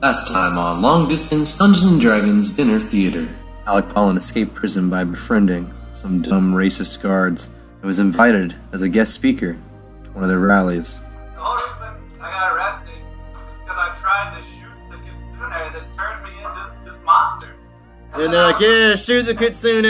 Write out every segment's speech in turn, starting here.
Last time on Long Distance Dungeons & Dragons Dinner Theater. Alec Pollen escaped prison by befriending some dumb racist guards and was invited as a guest speaker to one of their rallies. The whole reason I got arrested is because I tried to shoot the kitsune that turned me into this monster. And they're like, yeah, shoot the kitsune,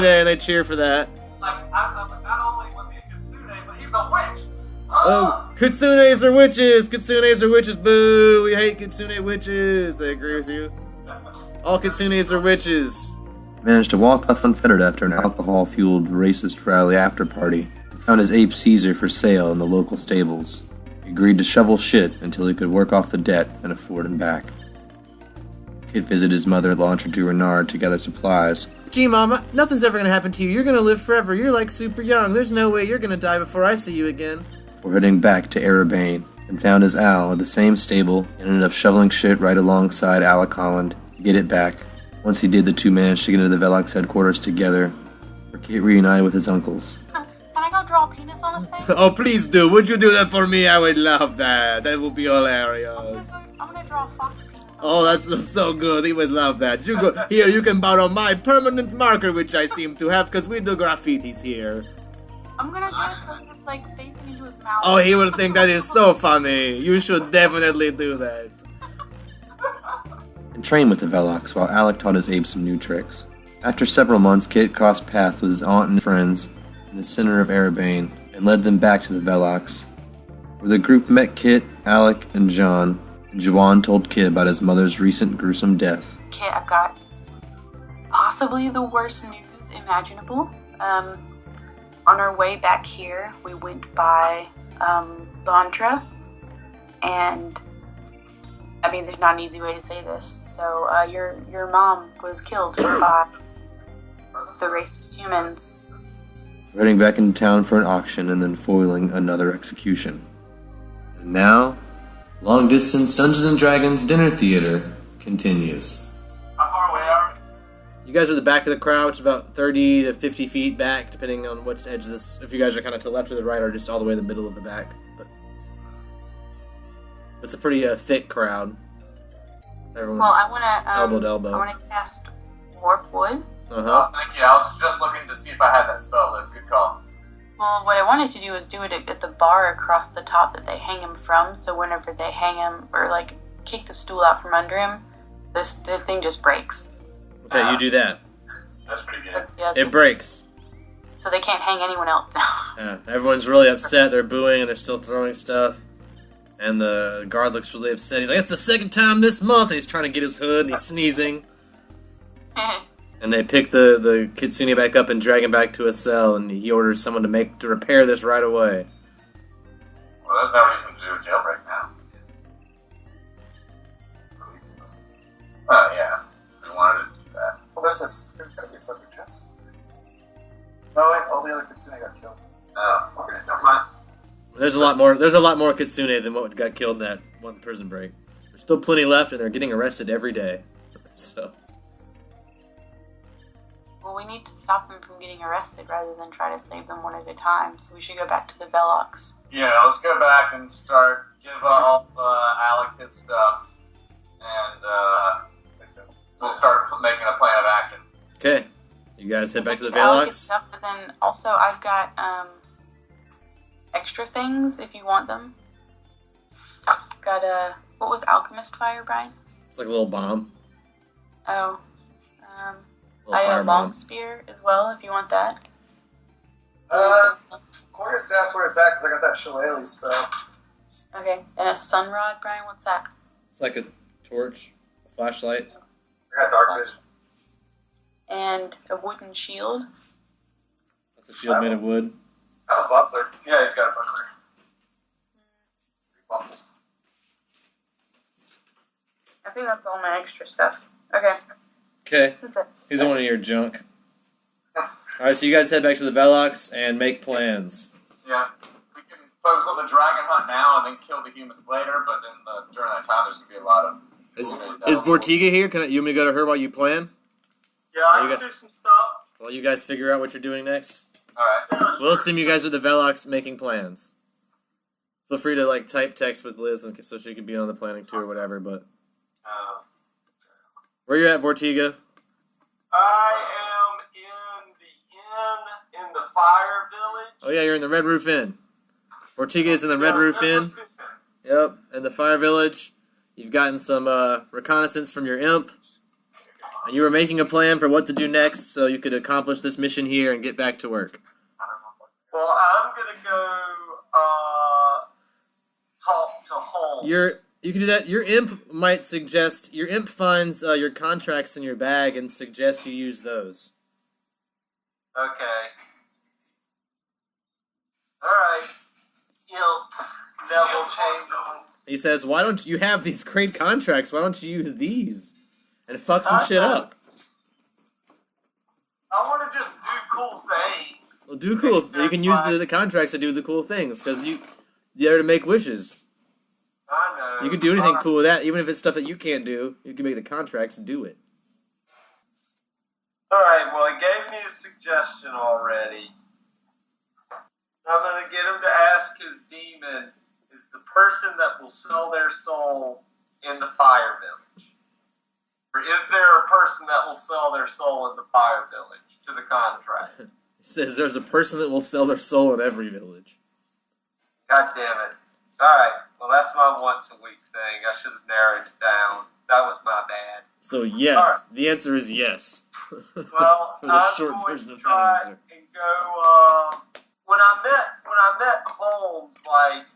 and they cheer for that. I was like, not only was he a kitsune, but he's a witch. Oh, kitsunes are witches, boo, we hate kitsune witches. They agree with you? All kitsunes are witches. Managed to walk off unfettered after an alcohol-fueled racist rally after-party. Found his ape Caesar for sale in the local stables. He agreed to shovel shit until he could work off the debt and afford him back. Kid visited his mother-in-law and to Renard to gather supplies. Gee, Mama, nothing's ever gonna happen to you. You're gonna live forever. You're like super young. There's no way you're gonna die before I see you again. We're heading back to Erebane and found his Al at the same stable and ended up shoveling shit right alongside Alec Holland to get it back. Once he did, the two managed to get into the Velox headquarters together, where Kit reunited with his uncles. Can I go draw a penis on his face? Oh, please do. Would you do that for me? I would love that. That would be hilarious. I'm gonna draw a fox penis. Oh, that's so good. He would love that. You go here. You can borrow my permanent marker, which I seem to have, because we do graffitis here. I'm gonna do it so he's like facing into his mouth. Oh, he will think that is so funny. You should definitely do that. And trained with the Velox while Alec taught his ape some new tricks. After several months, Kit crossed paths with his aunt and friends in the center of Erebane and led them back to the Velox, where the group met Kit, Alec, and John, and Juwan told Kit about his mother's recent gruesome death. Kit, I've got possibly the worst news imaginable. On our way back here, we went by Bontra, and I mean, there's not an easy way to say this. So your mom was killed by the racist humans. We're heading back into town for an auction and then foiling another execution. And now, Long Distance Dungeons & Dragons Dinner Theater continues. How far away are we? You guys are the back of the crowd, which is about 30 to 50 feet back, depending on which edge of this. If you guys are kind of to the left or the right, or just all the way in the middle of the back. But it's a pretty thick crowd. Everyone's Well, I want to elbow to elbow. I want to cast Warp Wood. Uh-huh. Thank you. I was just looking to see if I had that spell. That's a good call. Well, what I wanted to do is do it at the bar across the top that they hang him from, so whenever they hang him, or like kick the stool out from under him, the thing just breaks. Okay, you do that. That's pretty good. Yeah, It breaks. so they can't hang anyone else down. Yeah, everyone's really upset. They're booing and they're still throwing stuff. And the guard looks really upset. He's like, it's the second time this month. And he's trying to get his hood and he's sneezing. And they pick the kitsune back up and drag him back to a cell. And he orders someone to repair this right away. Well, there's no reason to do a jailbreak now. Oh, yeah. We wanted to do that. Well, there's gotta be a subject chest. No, wait, all the other kitsune got killed. Oh, okay, never mind. There's a lot more kitsune than what got killed in that one prison break. There's still plenty left, and they're getting arrested every day. So Well, we need to stop them from getting arrested rather than try to save them one at a time, so we should go back to the Velox. Yeah, let's go back and give all Alec his stuff, and we'll start making a plan of action. okay, you guys head back to the Alec gets Velox. stuff, but then also I've got extra things if you want them. Got what was alchemist fire, Brian? It's like a little bomb, Oh, little I have fire a long bomb. spear as well if you want that. Corey just asked where it's at because I got that shillelagh spell. Okay, and a sun rod, Brian. What's that? It's like a torch, a flashlight. I got dark vision. And a wooden shield. That's a shield made of wood. Oh, buckler. Yeah, he's got a buckler. I think that's all my extra stuff. Okay, Okay, that's it. he's one of your junk. Alright, so you guys head back to the Velox and make plans. Yeah, we can focus on the dragon hunt now and then kill the humans later, but then during that time there's going to be a lot of... Is Vortiga here? You want me to go to her while you plan? Yeah, I you can guys- do some stuff. While you guys figure out what you're doing next? Alright. We'll assume you guys are the Velox making plans. Feel free to like type text with Liz so she can be on the planning tour or whatever. But where you at, Vortiga? I am in the inn in the Fire Village. Oh yeah, you're in the Red Roof Inn. Vortiga is in the Red Roof Inn. Yep, in the Fire Village. You've gotten some reconnaissance from your imp. And you were making a plan for what to do next so you could accomplish this mission here and get back to work. Well, I'm going to go talk to Holmes. You can do that. Your imp might suggest... Your imp finds your contracts in your bag and suggests you use those. Okay. Alright. Imp. Neville Chamberlain. He says, why don't you have these great contracts? Why don't you use these? And fuck some shit up. I want to just do cool things. Well, do cool. You can use the contracts to do the cool things because you're there to make wishes. I know. You can do anything cool with that, even if it's stuff that you can't do. You can make the contracts and do it. Alright, well, he gave me a suggestion already. I'm going to get him to ask his demon, is the person that will sell their soul in the Fire Village? Or is there a person that will sell their soul in the Fire Village to the contract? It says there's a person that will sell their soul in every village. God damn it. Alright, well that's my once a week thing. I should have narrowed it down. That was my bad. So yes, right. The answer is yes. Well, For the I'm short going version to of try that answer. and go, when I met Holmes, like,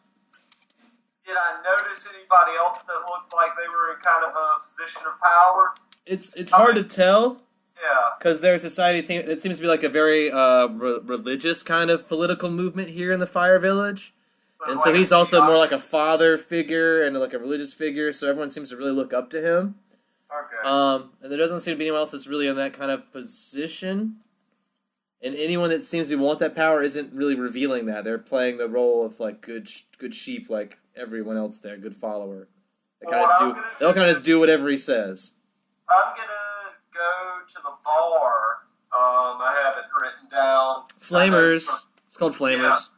did I notice anybody else that looked like they were in kind of a position of power? It's hard to tell. Yeah. Because their society it seems to be like a very religious kind of political movement here in the Fire Village. And so he's also more like a father figure and like a religious figure, so everyone seems to really look up to him. Okay. And there doesn't seem to be anyone else that's really in that kind of position. And anyone that seems to want that power isn't really revealing that. They're playing the role of like good sheep, like everyone else there, good follower. They'll kind of just do whatever he says. I'm gonna go to the bar. I have it written down. Flamers. It's called Flamers.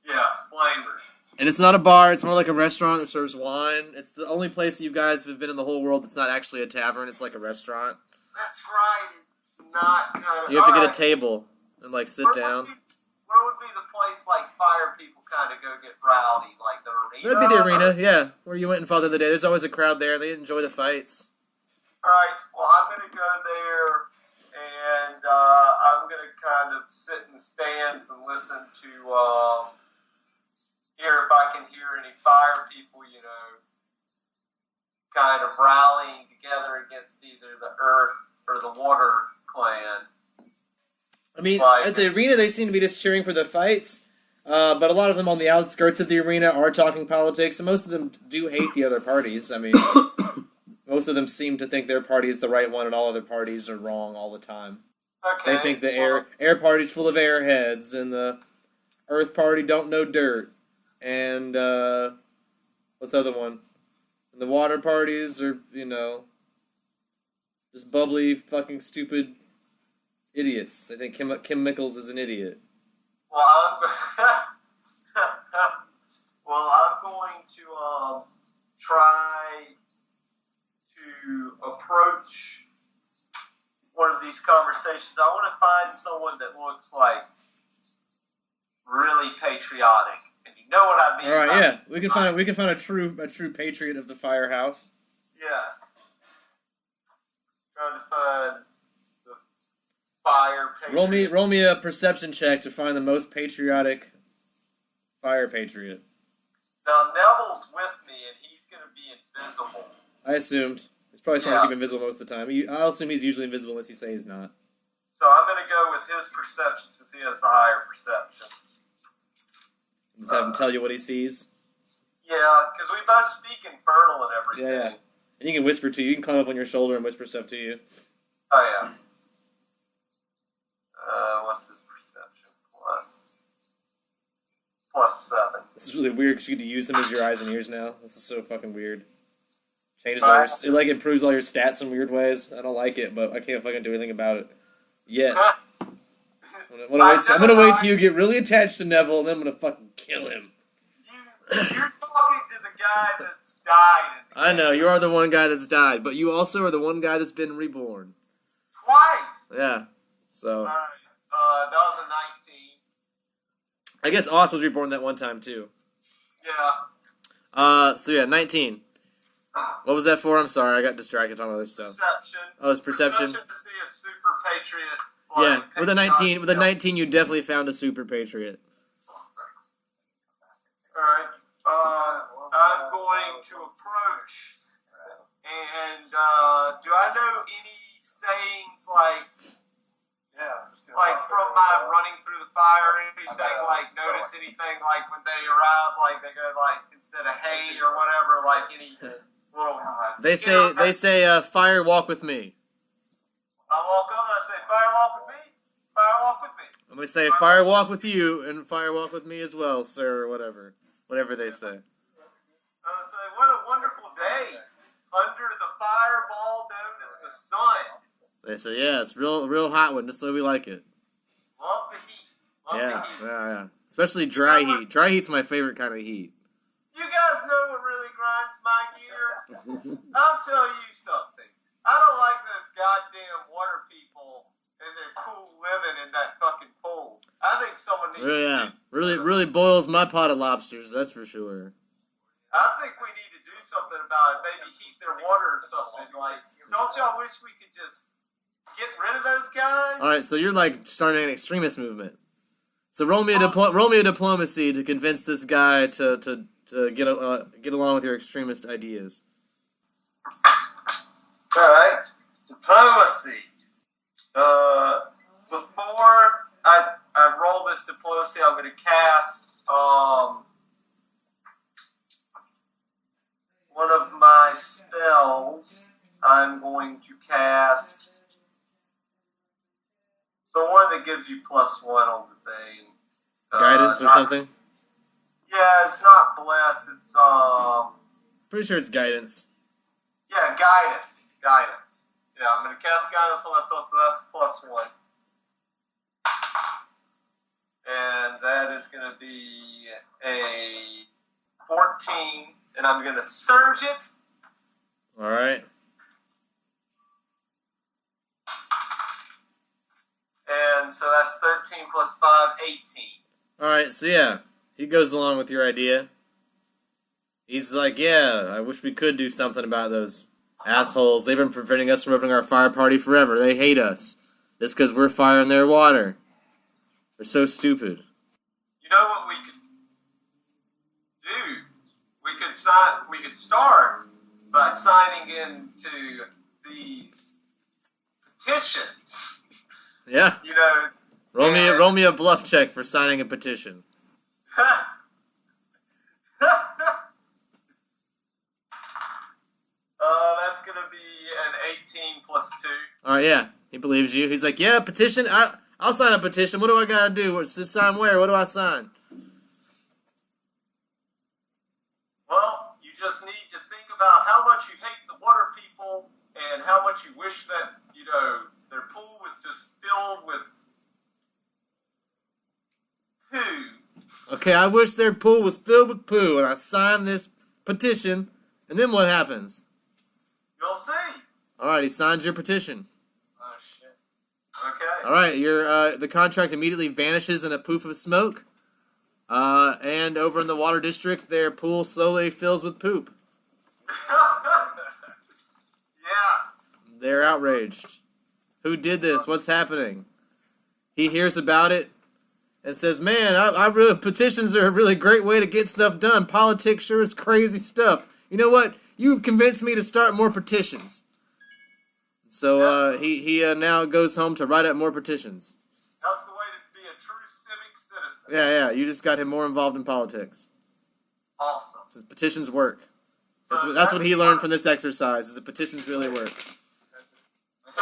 Yeah, Flamers. And it's not a bar, it's more like a restaurant that serves wine. It's the only place you guys have been in the whole world that's not actually a tavern, it's like a restaurant. That's right, it's not kind of... You have to get a table and like sit down. Where would be the place like fire people kind of go get rowdy, like the arena? That'd be the arena, yeah, where you went and fought the other day. There's always a crowd there, they enjoy the fights. Alright, well I'm going to go there, and I'm going to kind of sit in the stands and listen to, hear if I can hear any fire people, you know, kind of rallying together against either the Earth or the Water clan. I mean, at the arena they seem to be just cheering for the fights, but a lot of them on the outskirts of the arena are talking politics, and most of them do hate the other parties. I mean, most of them seem to think their party is the right one and all other parties are wrong all the time. Okay. They think the air party's full of airheads, and the Earth party don't know dirt. And, what's the other one? And the water parties are, you know, just bubbly, fucking stupid idiots. They think Kim Mickles is an idiot. Well, I'm going to, try to approach one of these conversations. I want to find someone that looks like really patriotic. And you know what I mean? All right, yeah, we can find a true patriot of the firehouse. Yes. Trying to find the fire patriot. Roll me a perception check to find the most patriotic fire patriot. Now Neville's with me, and he's going to be invisible. I assumed. He's probably trying to keep invisible most of the time. I'll assume he's usually invisible unless you say he's not. So I'm going to go with his perception since he has the higher perception. Just have him tell you what he sees. Yeah, because we both speak infernal and everything. Yeah. And you can whisper to you. You can climb up on your shoulder and whisper stuff to you. Oh, yeah. What's his perception? Plus 7. This is really weird because you get to use them as your eyes and ears now. This is so fucking weird. Changes all it like improves all your stats in weird ways. I don't like it, but I can't fucking do anything about it yet. I'm gonna wait till you get really attached to Neville, and then I'm gonna fucking kill him. You're talking to the guy that's died. I know, you are the one guy that's died, but you also are the one guy that's been reborn. Twice. Yeah, so... Alright, that was a 19. I guess Oz was reborn that one time, too. Yeah. So yeah, 19. What was that for? I'm sorry, I got distracted talking about other stuff. Perception. Oh, it's perception? Perception to see a super patriot. Yeah, with a 19, you definitely found a super patriot. Alright. I'm going to approach. And, do I know any sayings like from my running through the fire or anything, like notice anything like when they arrive, like they go like instead of hey or whatever, like any little... They say, fire walk with me. I walk up and I say, fire walk with me? Fire walk with me. And we say, fire walk with you, and fire walk with me as well, sir, or whatever. Whatever they say. I say, what a wonderful day under the fireball known as the sun. They say, yeah, it's real hot one, just the way we like it. Love the heat. Love the heat. Yeah. Especially dry heat. Dry heat's my favorite kind of heat. You guys know what really grinds my gears? I'll tell you something. I don't like those goddamn water people and their cool living in that fucking pool. I think someone needs to Really boils my pot of lobsters, that's for sure. I think we need to do something about it. Maybe heat their water or something. Like, don't y'all wish we could just get rid of those guys? All right, so you're like starting an extremist movement. So roll me a diplomacy to convince this guy to get along with your extremist ideas. All right, diplomacy. Before I roll this diplomacy, I'm going to cast one of my spells. I'm going to cast the one that gives you +1 on the thing. Guidance or something? Yeah, it's not bless. It's Pretty sure it's guidance. Yeah, guidance. Yeah, I'm gonna cast guidance on myself, so that's +1. And that is gonna be a 14, and I'm gonna surge it. Alright. And so that's 13 plus 5, 18. Alright, so yeah, he goes along with your idea. He's like, yeah, I wish we could do something about those assholes. They've been preventing us from opening our fire party forever. They hate us. Just because we're firing their water. They're so stupid. You know what we could do? We could start by signing into these petitions. Yeah. You know. Roll me a bluff check for signing a petition. That's gonna be an 18 plus 2. Alright, yeah. He believes you. He's like, yeah, petition. I'll sign a petition. What do I gotta do? Just sign where? What do I sign? Well, you just need to think about how much you hate the water people and how much you wish that, their pool was just filled with poo. Okay, I wish their pool was filled with poo, and I sign this petition, and then what happens? You'll see. Alright, he signs your petition. Oh, shit. Okay. Alright, the contract immediately vanishes in a poof of smoke. And over in the water district, their pool slowly fills with poop. Yes. They're outraged. Who did this? What's happening? He hears about it and says, man, petitions are a really great way to get stuff done. Politics sure is crazy stuff. You know what? You've convinced me to start more petitions. So he now goes home to write up more petitions. That's the way to be a true civic citizen. Yeah, you just got him more involved in politics. Awesome. So petitions work. That's what he learned from this exercise, is that petitions really work. That's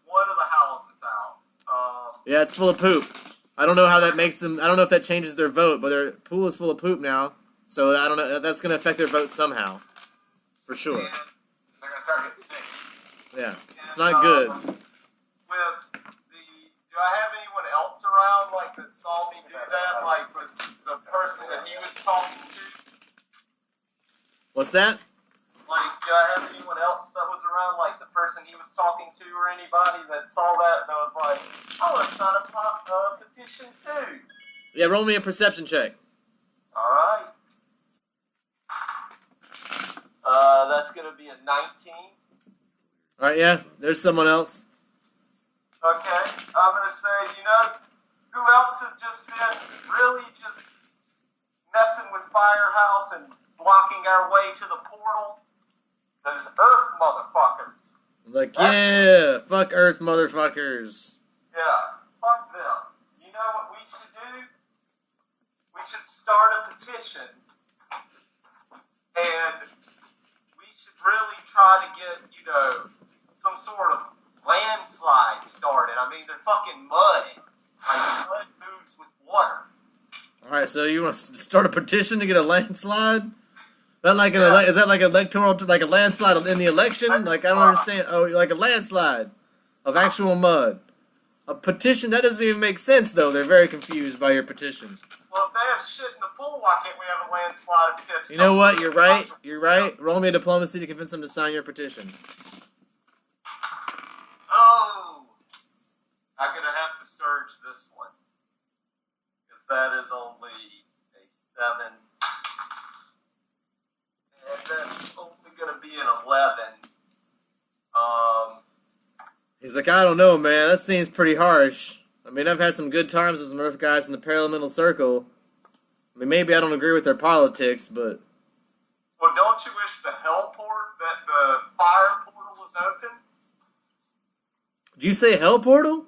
one of the houses out. Yeah, it's full of poop. I don't know how that makes them. I don't know if that changes their vote, but their pool is full of poop now. So I don't know. That's going to affect their vote somehow, for sure. And they're gonna start getting sick. Yeah, it's not good. Do I have anyone else around that saw me do that? the person that he was talking to? What's that? Like, do I have anyone else that was around, like the person he was talking to, or anybody that saw that was like, oh, let's sign a petition too? Yeah, roll me a perception check. Alright. That's gonna be a 19. Alright, yeah, there's someone else. Okay, I'm gonna say, who else has just been really just messing with Firehouse and blocking our way to the portal? Those Earth motherfuckers. Like, yeah, fuck Earth motherfuckers. Yeah, fuck them. You know what we should do? We should start a petition, and we should really try to get, some sort of landslide started. I mean, they're fucking muddy. Like, mud moves with water. Alright, so you want to start a petition to get a landslide? Is that like electoral, like a landslide in the election? Like, I don't understand. Oh, like a landslide of actual mud. A petition? That doesn't even make sense, though. They're very confused by your petition. Well, if they have shit in the pool, why can't we have a landslide of piss? You know what? You're right. You're right. Roll me a diplomacy to convince them to sign your petition. Oh! I'm gonna have to surge this one. Because that is only a 7. And that's only gonna be an 11. He's like, I don't know, man. That seems pretty harsh. I mean, I've had some good times with some Earth guys in the Parallel Circle. I mean, maybe I don't agree with their politics, but... Well, don't you wish the hell port, that the fire portal was open? Did you say hell portal?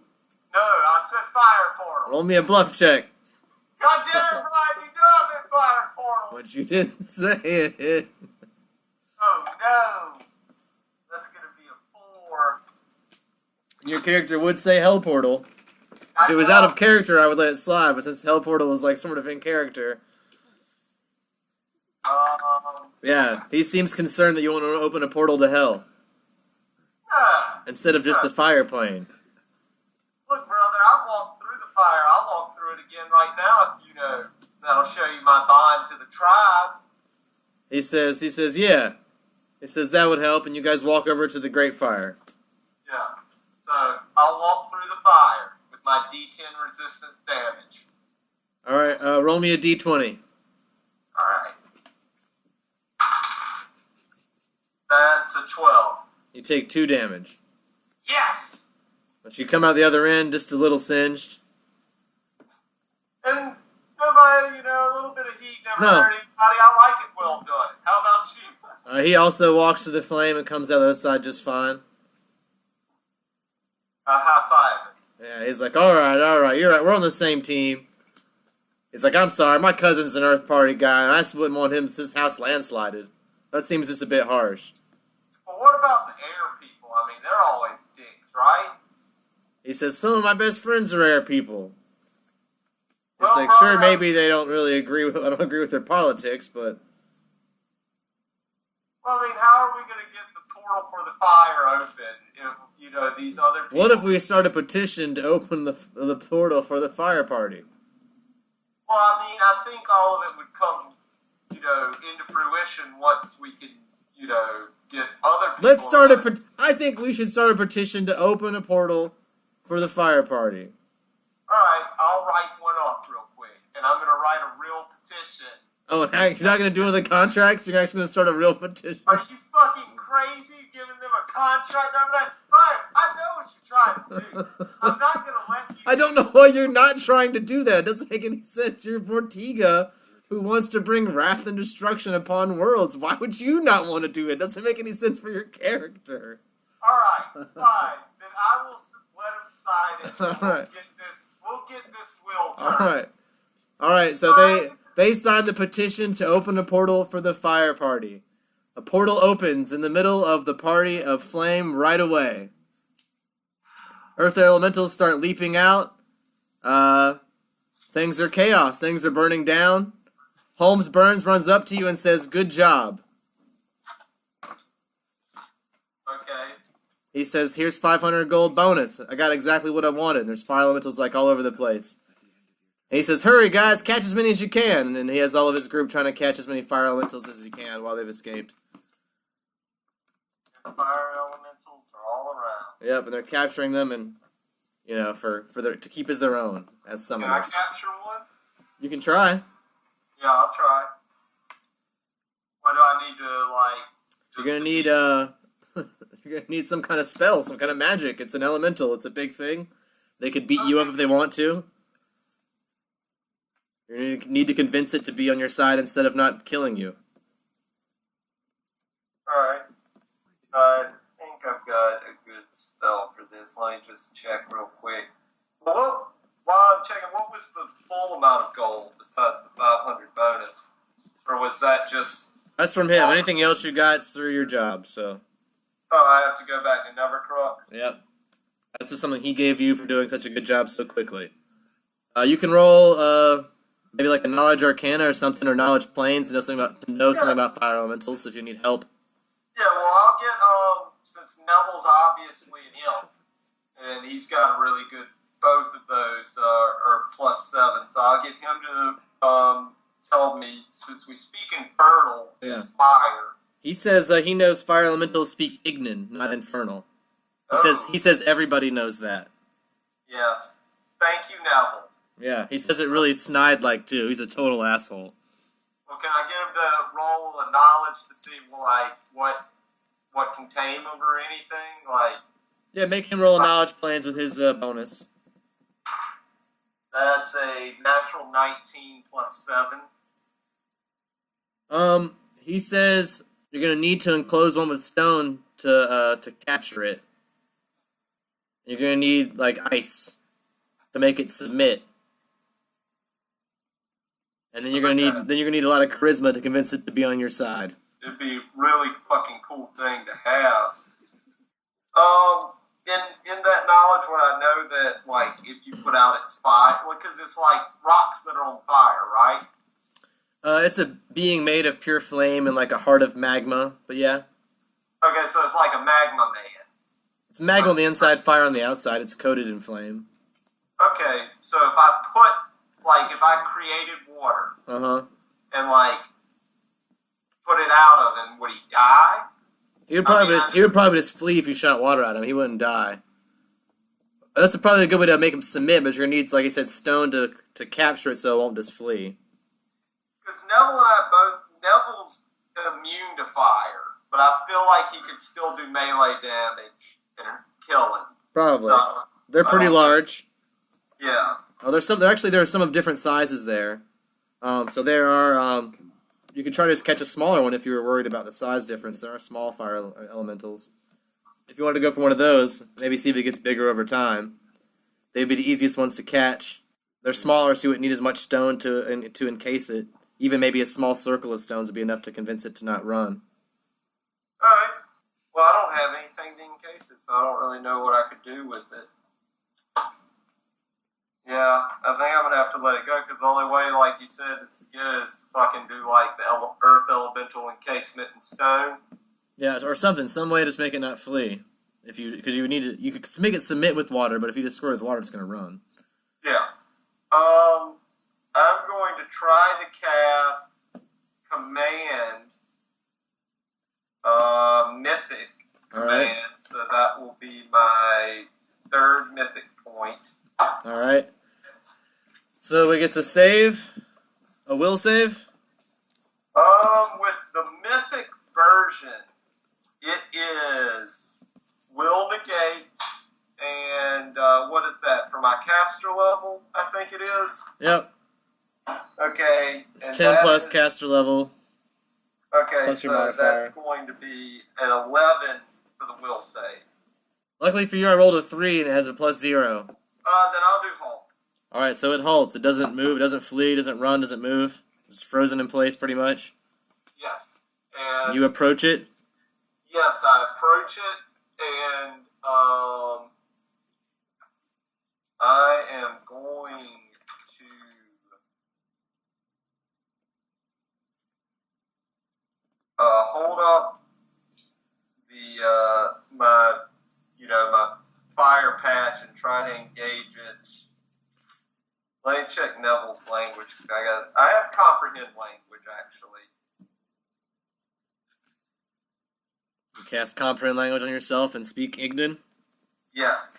No, I said fire portal. Roll me a bluff check. God damn it, Brian, you know I'm in fire portal. But you didn't say it. Oh, no. That's gonna be a 4. Your character would say hell portal. If it was out of character, I would let it slide, but since hell portal was like sort of in character... Yeah, he seems concerned that you want to open a portal to hell. Instead of just the fire plane. Look, brother, I walked through the fire. I'll walk through it again right now if that'll show you my bond to the tribe. He says, yeah. He says that would help, and you guys walk over to the Great Fire. Yeah. So, I'll walk through the fire with my D10 resistance damage. Alright, roll me a D20. Alright. That's a 12. You take 2 damage. Yes! But you come out the other end just a little singed. And nobody, a little bit of heat never hurt anybody. I like it well done. How about you? He also walks through the flame and comes out the other side just fine. High five. Yeah, he's like, alright, you're right, we're on the same team. He's like, I'm sorry, my cousin's an Earth Party guy, and I just wouldn't want his house landslided. That seems just a bit harsh. Well, what about the air people? I mean, they're always dicks, right? He says, some of my best friends are air people. It's Well, like, sure, maybe they don't really agree with, I don't agree with their politics, but... Well, I mean, how are we going to get the portal for the fire open if, these other people... What if we start a petition to open the portal for the fire party? Well, I mean, I think all of it would come, into fruition once we can, get other people... I think we should start a petition to open a portal for the fire party. Alright, I'll write one up real quick, and I'm going to write a real petition. Oh, you're not going to do one of the contracts? You're actually going to start a real petition? Are you fucking crazy giving them a contract over that? Myers, I know what you're trying to do. I'm not going to let you... I don't know why you're not trying to do that. It doesn't make any sense. You're Vortiga, who wants to bring wrath and destruction upon worlds. Why would you not want to do it? It doesn't make any sense for your character. Alright, fine. Then I will let him sign it. Alright. We'll get this will done. Alright, so they signed the petition to open a portal for the fire party. A portal opens in the middle of the party of flame right away. Earth elementals start leaping out. Things are chaos. Things are burning down. Holmes Burns runs up to you and says, good job. Okay. He says, here's 500 gold bonus. I got exactly what I wanted. And there's fire elementals like all over the place. And he says, "Hurry, guys, catch as many as you can." And he has all of his group trying to catch as many fire elementals as he can while they've escaped. And fire elementals are all around. Yep, and they're capturing them, and to keep as their own as Can I summoners. capture one? You can try. Yeah, I'll try. What do I need to like? You're gonna need you're gonna need some kind of spell, some kind of magic. It's an elemental. It's a big thing. They could beat you up if they want to. You're gonna need to convince it to be on your side instead of not killing you. Alright. I think I've got a good spell for this. Let me just check real quick. Well, while I'm checking, what was the full amount of gold besides the 500 bonus? Or was that just... That's from him. Anything else you got's through your job, so. Oh, I have to go back to Nevercrux? Yep. That's just something he gave you for doing such a good job so quickly. You can roll, maybe like a knowledge arcana or something, or knowledge planes to know something about fire elementals if you need help. Yeah, well, I'll get, since Neville's obviously an imp, and he's got a really good, both of those are +7, so I'll get him to, tell me, since we speak infernal, Yeah. it's fire. He says that he knows fire elementals speak Ignan, not infernal. He says everybody knows that. Yes. Thank you, Neville. Yeah, he says it really snide-like, too. He's a total asshole. Well, can I get him to roll a knowledge to see, like, what can tame him or anything? Like, Yeah, make him roll a knowledge planes with his bonus. that's a natural 19 +7. He says you're gonna need to enclose one with stone to capture it. You're gonna need like ice to make it submit, and then you're gonna need a lot of charisma to convince it to be on your side. It'd be a really fucking cool thing to have. In that knowledge, would I know that, like, if you put out its fire, because it's like rocks that are on fire, right? It's a being made of pure flame and like a heart of magma, but yeah. Okay, so it's like a magma man. It's magma on the inside, fire on the outside. It's coated in flame. Okay, so if I created water and like put it out of him, would he die? He would probably just flee if you shot water at him. He wouldn't die. That's probably a good way to make him submit, but you're gonna need, like I said, stone to capture it so it won't just flee. Because Neville's immune to fire, but I feel like he could still do melee damage and kill him. Probably. So, They're pretty large. Yeah. Oh, there are some of different sizes there. So there are. You can try to just catch a smaller one if you were worried about the size difference. There are small fire elementals. If you wanted to go for one of those, maybe see if it gets bigger over time. They'd be the easiest ones to catch. They're smaller, so you wouldn't need as much stone to encase it. Even maybe a small circle of stones would be enough to convince it to not run. Alright. Well, I don't have anything to encase it, so I don't really know what I could do with it. Yeah, I think I'm going to have to let it go, because the only way, like you said, is to get it is to fucking do, like, the earth elemental encasement in stone. Yeah, or something. Some way to just make it not flee. Because you could make it submit with water, but if you destroy it with water, it's going to run. Yeah. I'm going to try to cast Command, Mythic Command, Alright. so that will be my third Mythic point. Alright. So it gets a save? A will save? With the Mythic version, it is Will Negates, and what is that, for my caster level, I think it is? Yep. Okay. It's and 10 that plus is- caster level. Okay, plus your so modifier. that's going to be an 11 for the will save. Luckily for you, I rolled a 3 and it has a +0. Then I'll do halt. Alright, so it halts. It doesn't move, it doesn't flee, it doesn't run, doesn't move. It's frozen in place pretty much. Yes. And You approach it. yes, I approach it, and I am going to hold up the my fire patch and try to engage it Let me check Neville's language because I have comprehend language actually. You cast comprehend language on yourself and speak Ignan? Yes.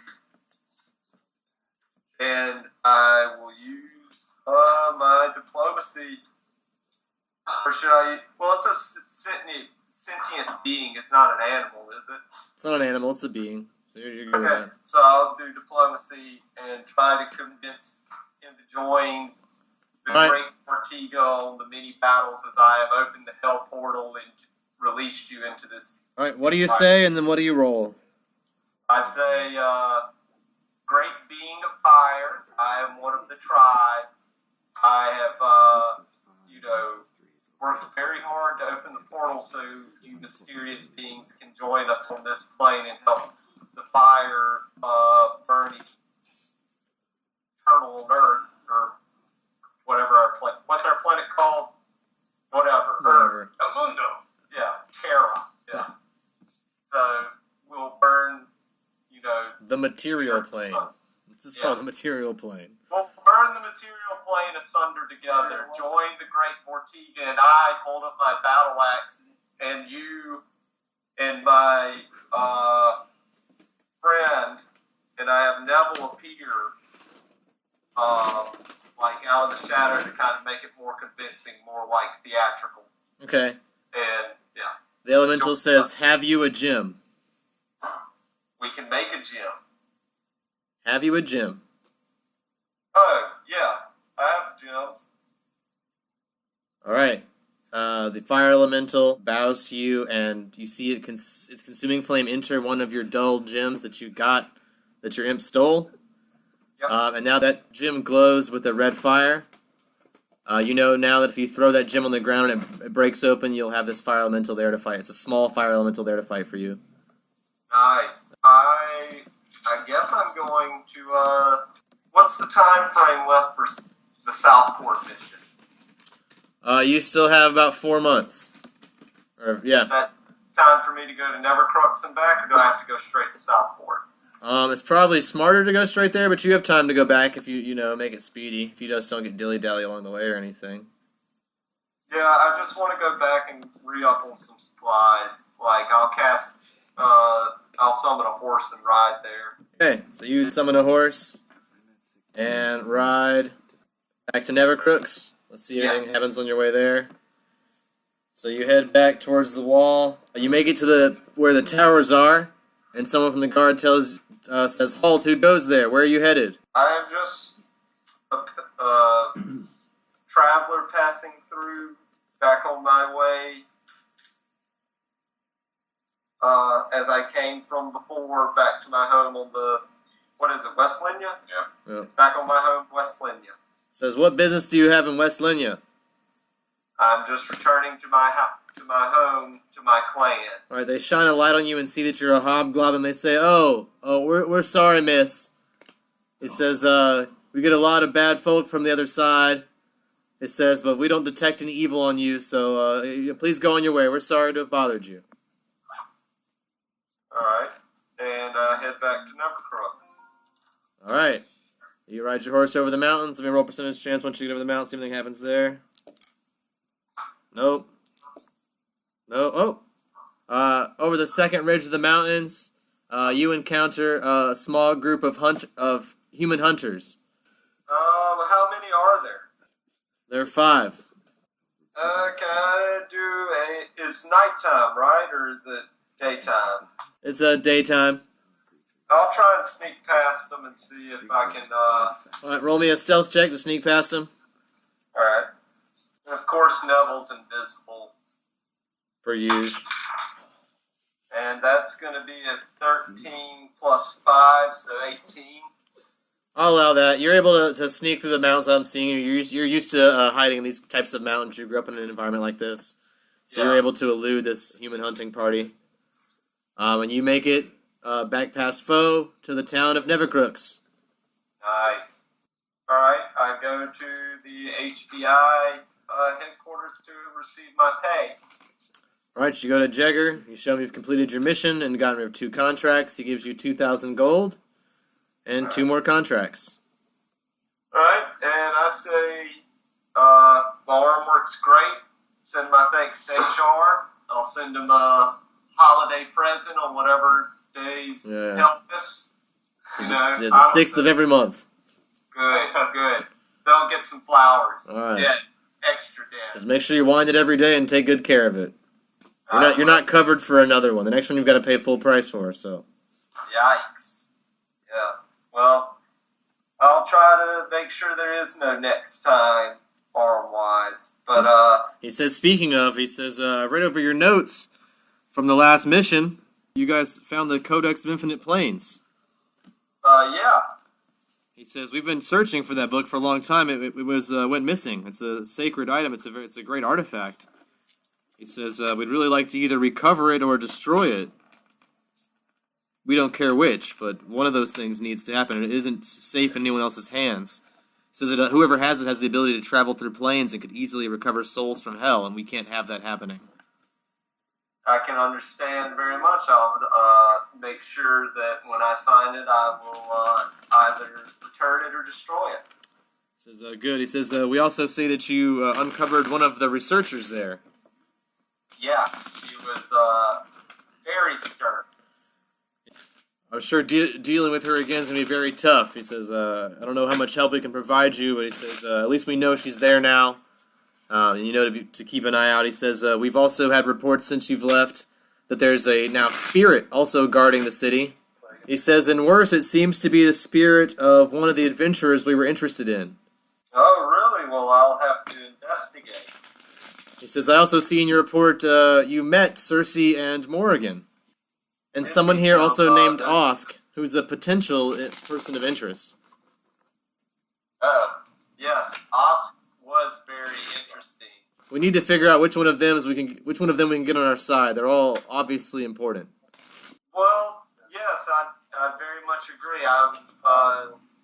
And I will use my diplomacy. Or should I? Well, it's a sentient being. It's not an animal, is it? It's not an animal, it's a being. So you're good with Okay, that. so I'll do diplomacy and try to convince him to join the All right. Great Ortega on the many battles as I have opened the Hell Portal and released you into this. Alright, what do you say, and then what do you roll? I say, great being of fire, I am one of the tribe. I have, worked very hard to open the portal so you mysterious beings can join us on this plane and help the fire burn eternal on Earth, or whatever our planet. What's our planet called? Whatever. Whatever. El Mundo. Yeah. Terra. Yeah. So we'll burn, The material plane. sun. This is called the material plane. We'll burn the material plane asunder together. Join the Great Ortega, and I hold up my battle axe, and you and my friend, and I have Neville appear, out of the shadow to kind of make it more convincing, more like theatrical. Okay. And yeah, The elemental says, have you a gym? we can make a gym. Have you a gym? Oh yeah, I have gyms. Alright. The fire elemental bows to you, and you see its consuming flame enter one of your dull gems that you got, that your imp stole. Yep. And now that gem glows with a red fire. You know now that if you throw that gem on the ground and it breaks open, you'll have this fire elemental there to fight. It's a small fire elemental there to fight for you. Nice. I guess I'm going to, what's the time frame left for the Southport mission? You still have about 4 months. Or, yeah. Is that time for me to go to Nevercrux and back, or do I have to go straight to Southport? It's probably smarter to go straight there, but you have time to go back if you make it speedy. If you just don't get dilly-dally along the way or anything. Yeah, I just want to go back and re-up on some supplies. Like, I'll summon a horse and ride there. Okay, so you summon a horse and ride back to Nevercrux. Let's see if anything happens on your way there. So you head back towards the wall. You make it to where the towers are, and someone from the guard says, "Halt! Who goes there? Where are you headed?" I am just a traveler passing through, back on my way, as I came from before, back to my home on the, West Linya? Yeah. Yep. Back on my home, West Linya. Says, "What business do you have in West Linya?" I'm just returning to my home, to my clan. All right, they shine a light on you and see that you're a hobgoblin. They say, "Oh, we're sorry, miss." It says, "We get a lot of bad folk from the other side." It says, "But we don't detect any evil on you, so please go on your way. We're sorry to have bothered you." All right, and head back to Nevercrux. All right, you ride your horse over the mountains. Let me roll percentage chance once you get over the mountain. See if anything happens there. Nope. No. Oh. Over the second ridge of the mountains, you encounter a small group of human hunters. How many are there? There are 5. Can I do it's nighttime, right, or is it daytime? It's daytime. I'll try and sneak past them and see if I can, All right, roll me a stealth check to sneak past them. Alright. Of course, Neville's invisible. Per usual. And that's going to be a 13 plus 5, so 18. I'll allow that. You're able to sneak through the mountains. I'm seeing you. You're used to hiding in these types of mountains. You grew up in an environment like this. So you're able to elude this human hunting party. And you make it back past Foe to the town of Nevercrux. Nice. Alright, I go to the HBI headquarters to receive my pay. Alright, you go to Jagger. You show him you've completed your mission and gotten rid of 2 contracts. He gives you 2,000 gold and 2 more contracts. Alright, and I say, my arm works great. Send my thanks to HR. I'll send him a holiday present on whatever days help us. So the 6th of every month. Good. They'll get some flowers. All right. Yeah, extra dead. Just make sure you wind it every day and take good care of it. You're not covered for another one. The next one you've got to pay full price for. So. Yikes. Yeah. Well, I'll try to make sure there is no next time, arm-wise. But he says, speaking of, right over your notes from the last mission, you guys found the Codex of Infinite Planes. Yeah. He says, we've been searching for that book for a long time. It went missing. It's a sacred item. It's a great artifact. He says, we'd really like to either recover it or destroy it. We don't care which, but one of those things needs to happen. It isn't safe in anyone else's hands. He says that whoever has it has the ability to travel through planes and could easily recover souls from hell, and we can't have that happening. I can understand very much. I'll make sure that when I find it, I will either return it or destroy it. He says, good. He says, we also see that you uncovered one of the researchers there. Yes, she was very stern. I'm sure dealing with her again is going to be very tough. He says, I don't know how much help we can provide you, but he says, at least we know she's there now. To keep an eye out. He says, we've also had reports since you've left that there's a now spirit also guarding the city. He says, and worse, it seems to be the spirit of one of the adventurers we were interested in. Oh, really? Well, I'll have to investigate. He says, I also see in your report you met Cersei and Morrigan. And someone here also named Osk, who's a potential person of interest. Oh, yes, Osk was very interesting. We need to figure out which one of them we can get on our side. They're all obviously important. Well, yes, I very much agree. I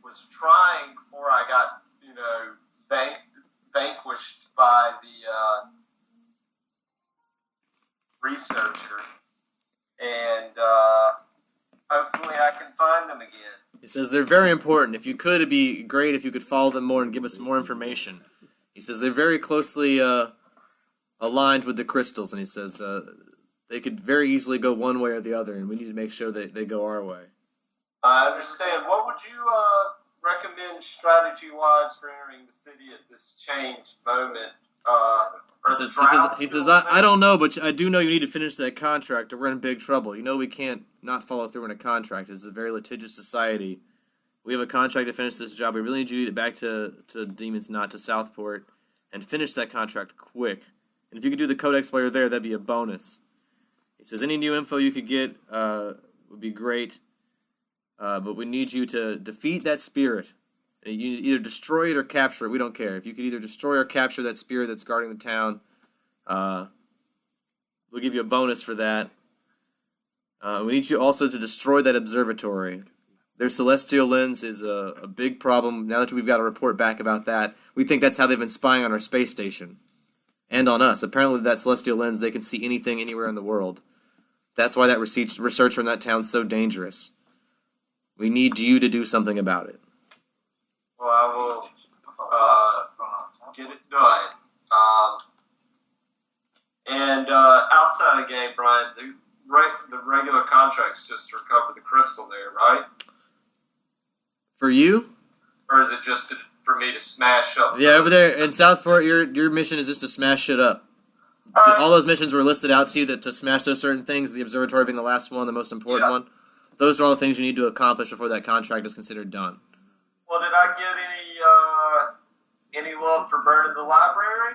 was trying before I got, vanquished by the researcher, and hopefully I can find them again. He says they're very important. If you could, it'd be great if you could follow them more and give us more information. He says they're very closely aligned with the crystals, and he says they could very easily go one way or the other, and we need to make sure that they go our way. I understand. What would you recommend strategy-wise for entering the city at this changed moment? He says, I don't know, but I do know you need to finish that contract or we're in big trouble. You know we can't not follow through on a contract. It's a very litigious society. We have a contract to finish this job. We really need you to get back to Demon's Knot, to Southport, and finish that contract quick. And if you could do the Codex while you're there, that'd be a bonus. He says, any new info you could get would be great, but we need you to defeat that spirit. You either destroy it or capture it. We don't care. If you could either destroy or capture that spirit that's guarding the town, we'll give you a bonus for that. We need you also to destroy that observatory. Their celestial lens is a big problem. Now that we've got a report back about that, we think that's how they've been spying on our space station. And on us. Apparently that celestial lens, they can see anything anywhere in the world. That's why that researcher in that town's so dangerous. We need you to do something about it. Well, I will get it done. And outside of the game, Brian, the regular contract's just to recover the crystal there, right? For you? Or is it just for me to smash up? Yeah, over there in Southport, your mission is just to smash shit up. All those missions were listed out to you to smash those certain things, the observatory being the last one, the most important one. Those are all the things you need to accomplish before that contract is considered done. Well, did I get any love for burning the library?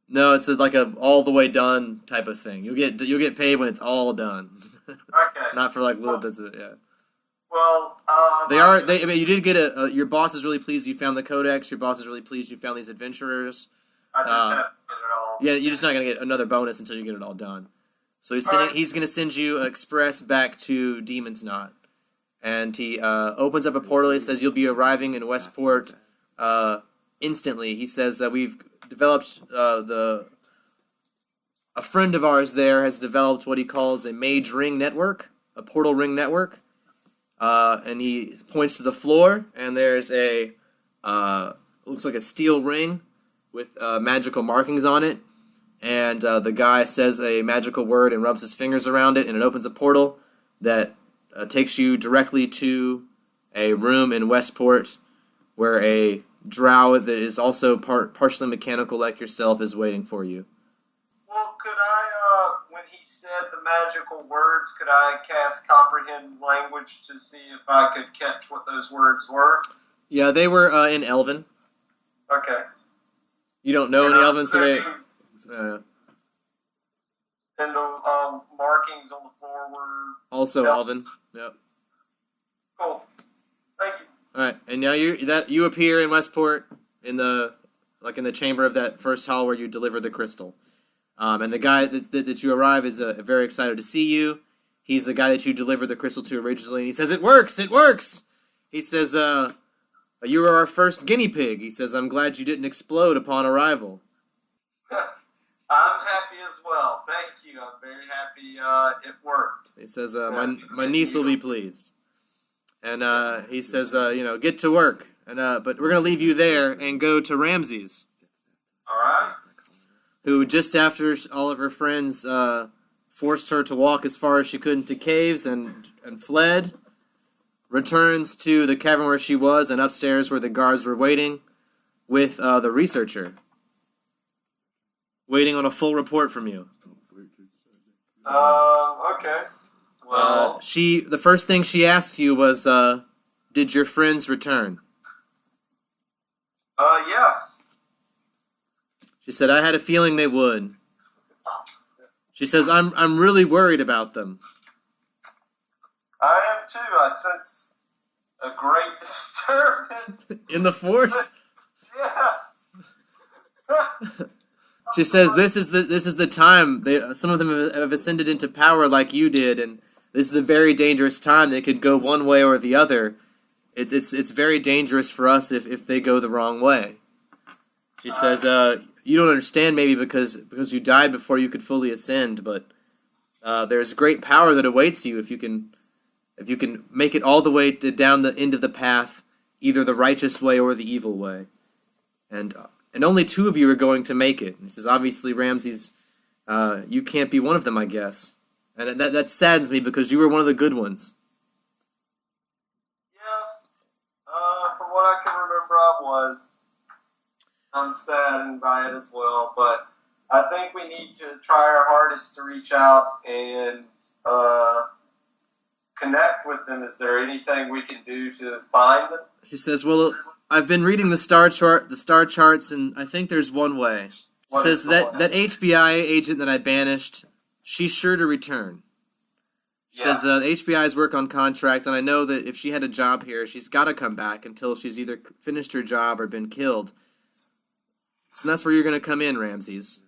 No, it's like a all the way done type of thing. You'll get paid when it's all done. Okay. Not for like little bits of it. Yeah. Well, I mean, you did get your boss is really pleased you found the Codex. Your boss is really pleased you found these adventurers. I just have to get it all. Yeah, you're just not gonna get another bonus until you get it all done. So he's gonna send you express back to Demon's Knot, and he opens up a portal. He says you'll be arriving in Westport instantly. He says we've developed a friend of ours there has developed what he calls a mage ring network, a portal ring network. And he points to the floor, and there's a looks like a steel ring with magical markings on it. And the guy says a magical word and rubs his fingers around it, and it opens a portal that takes you directly to a room in Westport where a drow that is also partially mechanical like yourself is waiting for you. Well, could I, when he said the magical words, could I cast comprehend language to see if I could catch what those words were? Yeah, they were in Elven. Okay. You don't know any Elven, so they... And the markings on the floor were... Also Elven, yep. Cool. Thank you. Alright, and now you appear in Westport in the chamber of that first hall where you deliver the crystal. And the guy that you arrive is very excited to see you. He's the guy that you delivered the crystal to originally, and he says, "It works! It works!" He says, "You were our first guinea pig." He says, "I'm glad you didn't explode upon arrival." I'm happy as well. Thank you. I'm very happy it worked. He says, my niece will be pleased. And he says, get to work. And but we're going to leave you there and go to Ramses. All right. Who, just after all of her friends forced her to walk as far as she could into caves and fled, returns to the cavern where she was and upstairs where the guards were waiting with the researcher. Waiting on a full report from you. Okay. Well... the first thing she asked you was, did your friends return? Yes. She said, I had a feeling they would. She says, I'm really worried about them. I am too. I sense a great disturbance. In the Force? Yeah. She says, this is the time. Some of them have ascended into power like you did, and this is a very dangerous time. They could go one way or the other. It's very dangerous for us if they go the wrong way. She says, you don't understand maybe because you died before you could fully ascend, but there's great power that awaits you if you can make it all the way down the end of the path, either the righteous way or the evil way. And only 2 of you are going to make it. And he says, obviously, Ramses, you can't be one of them, I guess. And that saddens me because you were one of the good ones. Yes. From what I can remember, I was. I'm saddened by it as well. But I think we need to try our hardest to reach out and connect with them. Is there anything we can do to find them? She says, well, I've been reading the star charts, and I think there's one way. She says that HBI agent that I banished, she's sure to return. She says HBI's work on contract, and I know that if she had a job here, she's got to come back until she's either finished her job or been killed. So that's where you're going to come in, Ramses.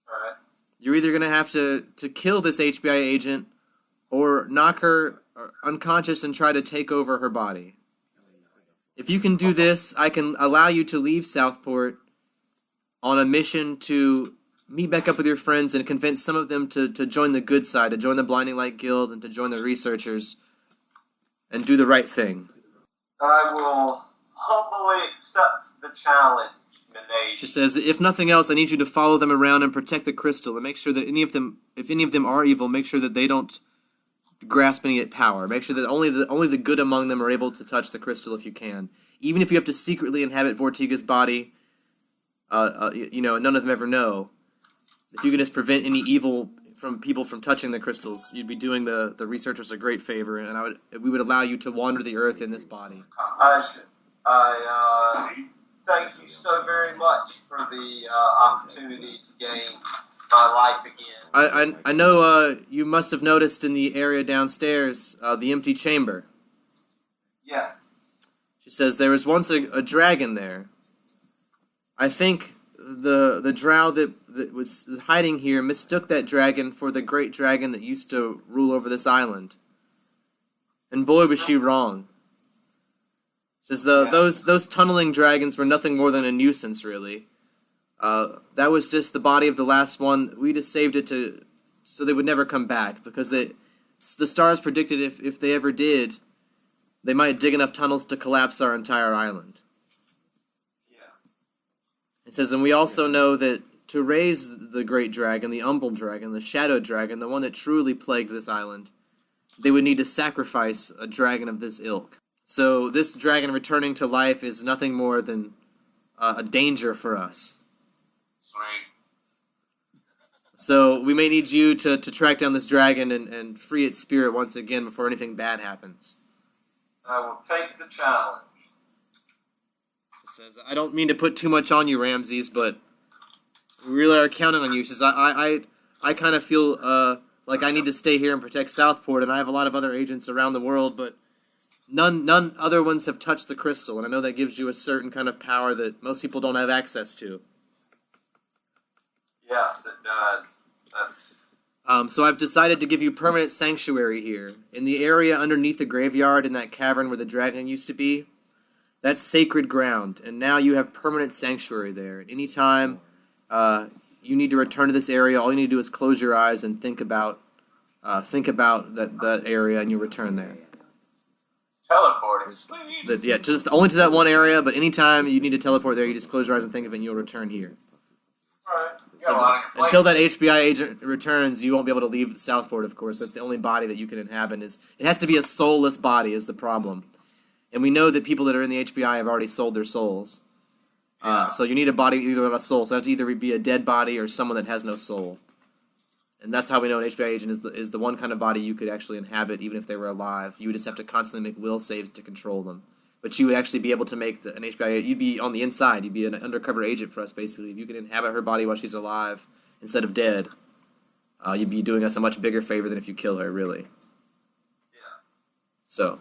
All right. You're either going to have to kill this HBI agent or knock her unconscious and try to take over her body. If you can do this, I can allow you to leave Southport on a mission to meet back up with your friends and convince some of them to join the good side, to join the Blinding Light Guild and to join the researchers and do the right thing. I will humbly accept the challenge, milady. She says, if nothing else, I need you to follow them around and protect the crystal and make sure that if any of them are evil, make sure that they don't grasp any power. Make sure that only the good among them are able to touch the crystal if you can. Even if you have to secretly inhabit Vortiga's body, none of them ever know. If you can just prevent any evil from people from touching the crystals, you'd be doing the researchers a great favor, and we would allow you to wander the earth in this body. I thank you so very much for the opportunity to gain my life again. I know you must have noticed in the area downstairs the empty chamber. Yes. She says there was once a dragon there. I think the drow that was hiding here mistook that dragon for the great dragon that used to rule over this island. And boy, was she wrong. She says those tunneling dragons were nothing more than a nuisance, really. That was just the body of the last one. We just saved it so they would never come back, because the stars predicted if they ever did, they might dig enough tunnels to collapse our entire island. It says, and we also know that to raise the great dragon, the umbral dragon, the shadow dragon, the one that truly plagued this island, they would need to sacrifice a dragon of this ilk. So this dragon returning to life is nothing more than a danger for us. Sweet. So we may need you to track down this dragon and free its spirit once again before anything bad happens. I will take the challenge. It says, I don't mean to put too much on you, Ramses, but we really are counting on you. He says, I kind of feel like I need to stay here and protect Southport, and I have a lot of other agents around the world, but none other ones have touched the crystal, and I know that gives you a certain kind of power that most people don't have access to. Yes, it does. So I've decided to give you permanent sanctuary here. In the area underneath the graveyard in that cavern where the dragon used to be, that's sacred ground, and now you have permanent sanctuary there. At any time you need to return to this area, all you need to do is close your eyes and think about that area, and you return there. Teleporting, sweet. Yeah, just only to that one area, but anytime you need to teleport there, you just close your eyes and think of it, and you'll return here. Alright. Until that HBI agent returns, you won't be able to leave Southport, of course. That's the only body that you can inhabit. It has to be a soulless body is the problem. And we know that people that are in the HBI have already sold their souls. So you need a body either with a soul. So it has to either be a dead body or someone that has no soul. And that's how we know an HBI agent is the one kind of body you could actually inhabit even if they were alive. You would just have to constantly make will saves to control them. But you would actually be able to make an HBI. You'd be on the inside. You'd be an undercover agent for us, basically. If you could inhabit her body while she's alive instead of dead, you'd be doing us a much bigger favor than if you kill her, really. Yeah. So,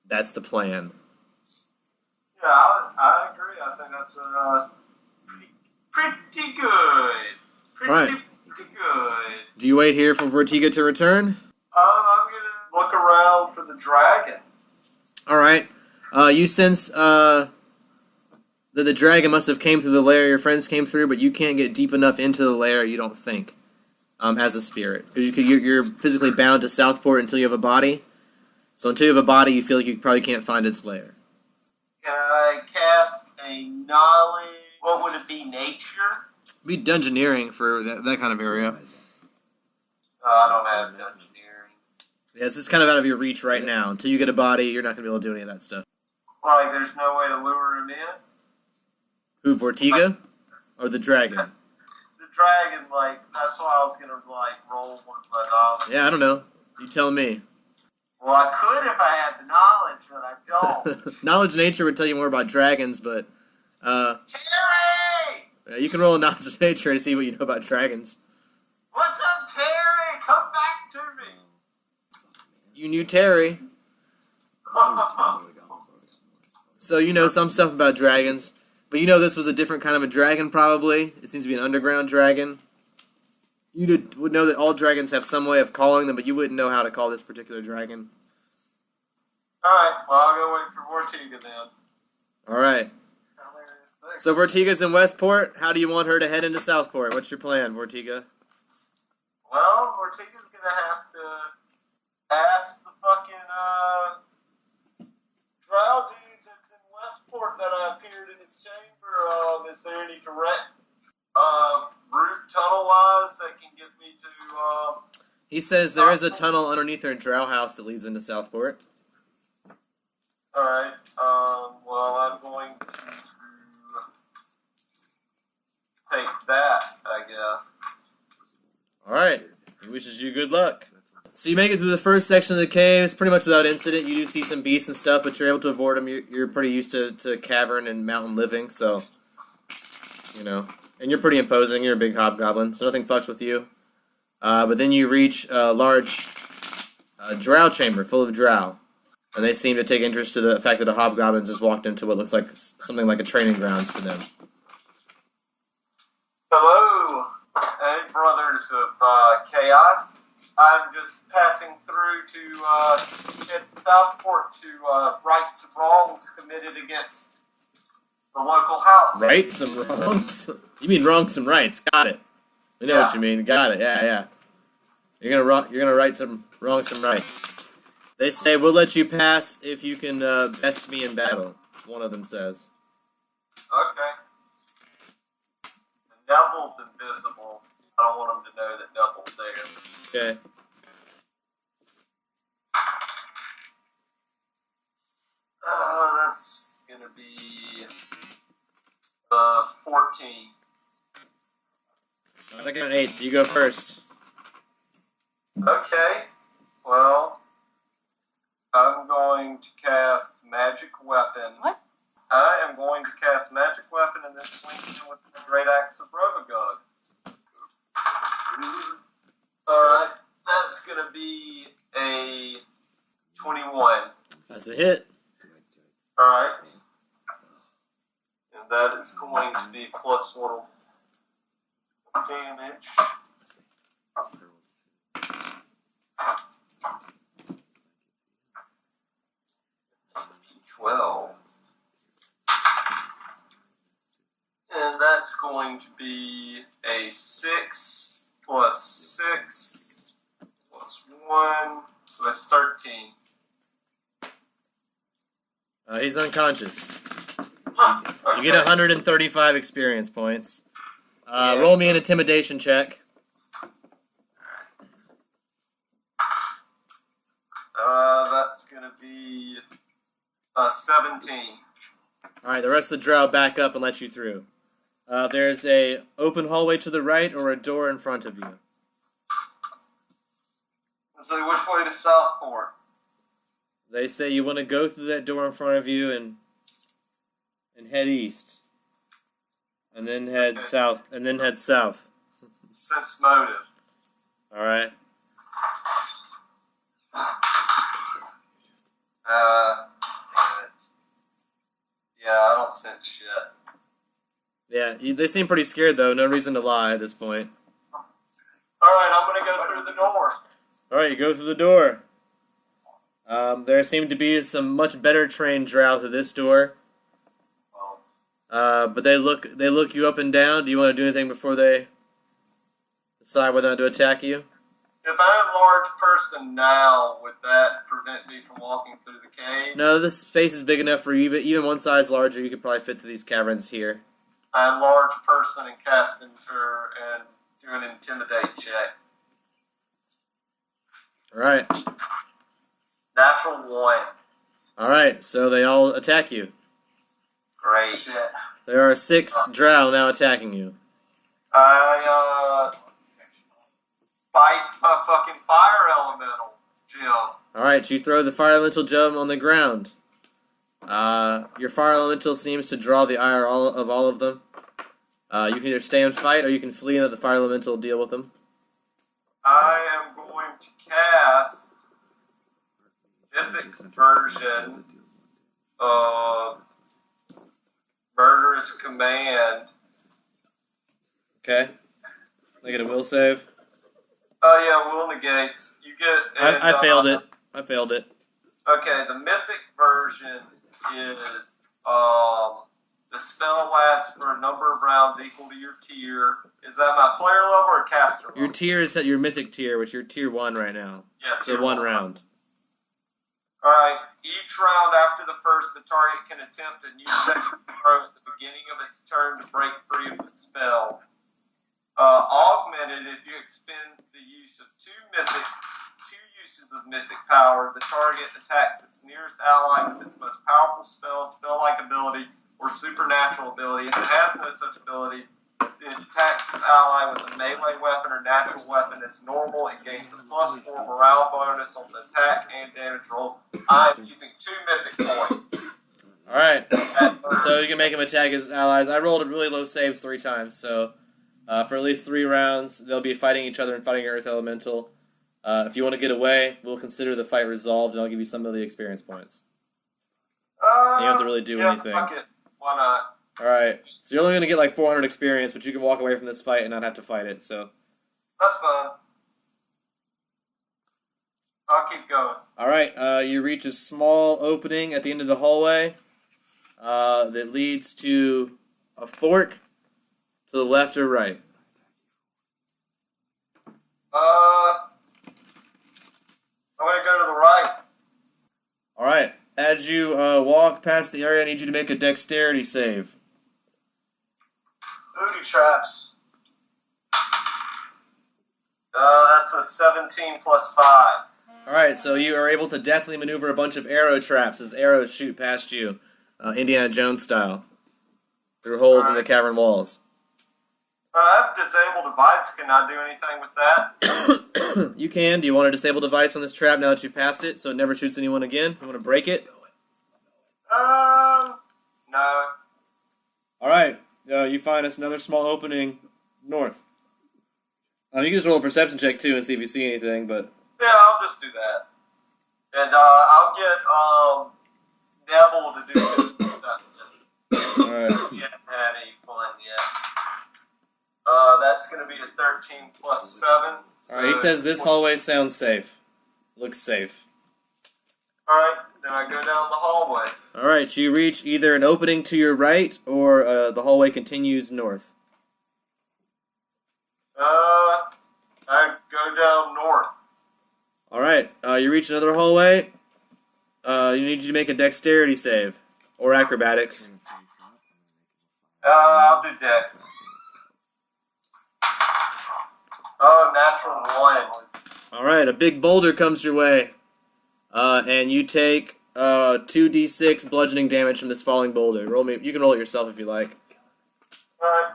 that's the plan. Yeah, I agree. I think that's pretty good. Pretty good. Do you wait here for Vortiga to return? I'm going to look around for the dragon. All right. You sense that the dragon must have came through the lair your friends came through, but you can't get deep enough into the lair, you don't think, as a spirit. Because you're physically bound to Southport until you have a body. So until you have a body, you feel like you probably can't find its lair. Can I cast a knowledge? What would it be, nature? It'd be dungeoneering for that kind of area. I don't have dungeoneering. Yeah, it's just kind of out of your reach right now. Until you get a body, you're not going to be able to do any of that stuff. Like, there's no way to lure him in? Who, Vortiga? Or the dragon? The dragon, like, that's why I was going to, like, roll one of my knowledge. Yeah, I don't know. You tell me. Well, I could if I had the knowledge, but I don't. Knowledge nature would tell you more about dragons, but... Terry! You can roll a knowledge of nature to see what you know about dragons. What's up, Terry? Come back to me! You knew Terry. So you know some stuff about dragons. But you know this was a different kind of a dragon, probably. It seems to be an underground dragon. You would know that all dragons have some way of calling them, but you wouldn't know how to call this particular dragon. Alright, well, I'll go wait for Vortiga then. Alright. So Vortiga's in Westport. How do you want her to head into Southport? What's your plan, Vortiga? Well, Vortiga's gonna have to ask the fucking, drow dude that's in Westport that I appeared in his chamber, is there any direct, route tunnel-wise that can get me to, He says there is a tunnel underneath their drow house that leads into Southport. Alright, well, I'm going to take that, I guess. Alright. He wishes you good luck. So you make it through the first section of the cave. It's pretty much without incident. You do see some beasts and stuff, but you're able to avoid them. You're pretty used to cavern and mountain living, so, you know. And you're pretty imposing. You're a big hobgoblin, so nothing fucks with you. But then you reach a large drow chamber full of drow. And they seem to take interest to the fact that a hobgoblin just walked into what looks like something like a training grounds for them. Hello, hey brothers of chaos. I'm just passing through to head to Southport to right some wrongs committed against the local house. Right some wrongs? You mean wrong some rights? Got it. We know what you mean. Got it. Yeah. You're gonna right some wrong some rights. They say we'll let you pass if you can best me in battle. One of them says. Okay. Neville's invisible. I don't want him to know that Neville's there. Okay. That's gonna be 14. I got an 8, so you go first. Okay. Well, I'm going to cast Magic Weapon. What? I am going to cast Magic Weapon and then swing in with the Great Axe of Rovagug. Alright, that's gonna be a 21. That's a hit. Alright. And that is going to be +1 damage. 12. And that's going to be a 6 plus 6 plus 1. So that's 13. He's unconscious. Okay. You get 135 experience points. Yeah. Roll me an intimidation check. That's going to be 17. Alright, the rest of the drow back up and let you through. There's a open hallway to the right or a door in front of you. So which way to Southport? They say you want to go through that door in front of you and head east. And then head south. And then head south. Sense motive. Alright. Yeah, I don't sense shit. Yeah, they seem pretty scared though. No reason to lie at this point. Alright, I'm gonna go through the door. Alright, you go through the door. There seem to be some much better trained drow through this door. But they look you up and down. Do you want to do anything before they decide whether or not to attack you? If I'm a large person now, would that prevent me from walking through the cave? No, this space is big enough for you. Even one size larger, you could probably fit through these caverns here. I'm a large person and casting and do an intimidate check. Alright. Natural 1. Alright, so they all attack you. Great. There are 6 drow now attacking you. I spike my fucking fire elemental, Jim. Alright, you throw the fire elemental gem on the ground. Your fire elemental seems to draw the ire of all of them. You can either stay and fight, or you can flee and let the fire elemental deal with them. I am going to cast Mythic version of Murderous Command. Okay. They get a will save. Oh yeah, will negates. You get. And, I failed it. I failed it. Okay, the Mythic version is the spell lasts for a number of rounds equal to your tier. Is that my player level or caster level? Your tier is at your mythic tier, which you're tier 1 right now. Yeah, so tier 1 1. round. Alright, each round after the first, the target can attempt a new second throw at the beginning of its turn to break free of the spell. Augmented, if you expend the use of two uses of mythic power, the target attacks its nearest ally with its most powerful spell, spell-like ability, or supernatural ability. If it has no such ability, it attacks its ally with a melee weapon or natural weapon. It's normal. It gains a +4 morale bonus on the attack and damage rolls. I'm using 2 mythic points. Alright. So you can make him attack his allies. I rolled a really low saves 3 times, so for at least 3 rounds, they'll be fighting each other and fighting your Earth Elemental. If you want to get away, we'll consider the fight resolved, and I'll give you some of the experience points. You don't have to really do anything. Fuck it. Why not? Alright, so you're only going to get like 400 experience, but you can walk away from this fight and not have to fight it, so. That's fine. I'll keep going. Alright, you reach a small opening at the end of the hallway that leads to a fork to the left or right. I'm going to go to the right. Alright, as you walk past the area, I need you to make a dexterity save. Booty traps. a 17 plus 5. Alright, so you are able to deftly maneuver a bunch of arrow traps as arrows shoot past you, Indiana Jones style, through holes in the cavern walls. I have disabled device. Can I do anything with that? You can. Do you want a disable device on this trap now that you've passed it so it never shoots anyone again? You want to break it? No. Alright, you find us another small opening north. You can just roll a perception check too and see if you see anything, but... Yeah, I'll just do that. And I'll get Neville to do his perception. Alright. He hasn't had any fun yet. That's going to be a 13 plus 7. Alright, he says this hallway sounds safe. Looks safe. Alright, then I go down the hallway. Alright, you reach either an opening to your right or the hallway continues north. I go down north. Alright, you reach another hallway. You need you to make a dexterity save. Or acrobatics. I'll do Dex. Oh, natural 1. Alright, a big boulder comes your way. And you take 2d6 bludgeoning damage from this falling boulder. Roll me. You can roll it yourself if you like. Alright.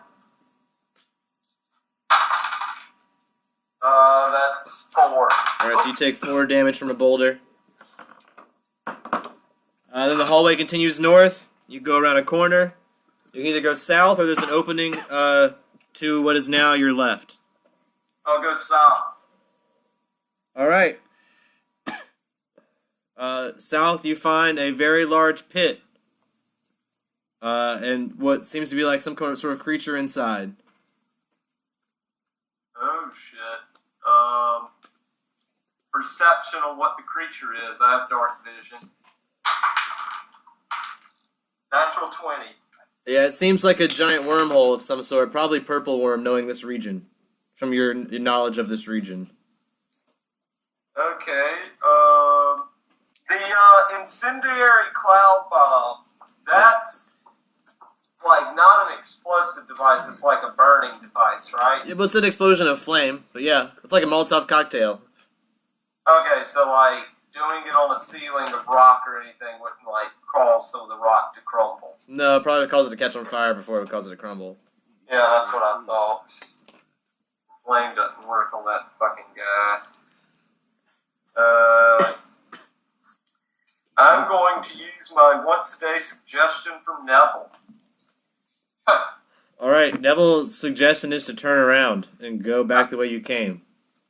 That's 4. Alright, so you take 4 damage from a boulder. Then the hallway continues north. You go around a corner. You can either go south or there's an opening to what is now your left. I'll go south. Alright. South you find a very large pit. And what seems to be like some kind of sort of creature inside. Oh, shit. Perception on what the creature is. I have dark vision. Natural 20. Yeah, it seems like a giant wormhole of some sort. Probably purple worm, knowing this region. From your knowledge of this region. Okay. The incendiary cloud bomb, that's like not an explosive device, it's like a burning device, right? Yeah, but it's an explosion of flame. But yeah, it's like a Molotov cocktail. Okay, so like doing it on a ceiling of rock or anything wouldn't like cause some of the rock to crumble. No, it probably would cause it to catch on fire before it would cause it to crumble. Yeah, that's what I thought. Flame doesn't work on that fucking guy. I'm going to use my once-a-day suggestion from Neville. Alright, Neville's suggestion is to turn around and go back the way you came.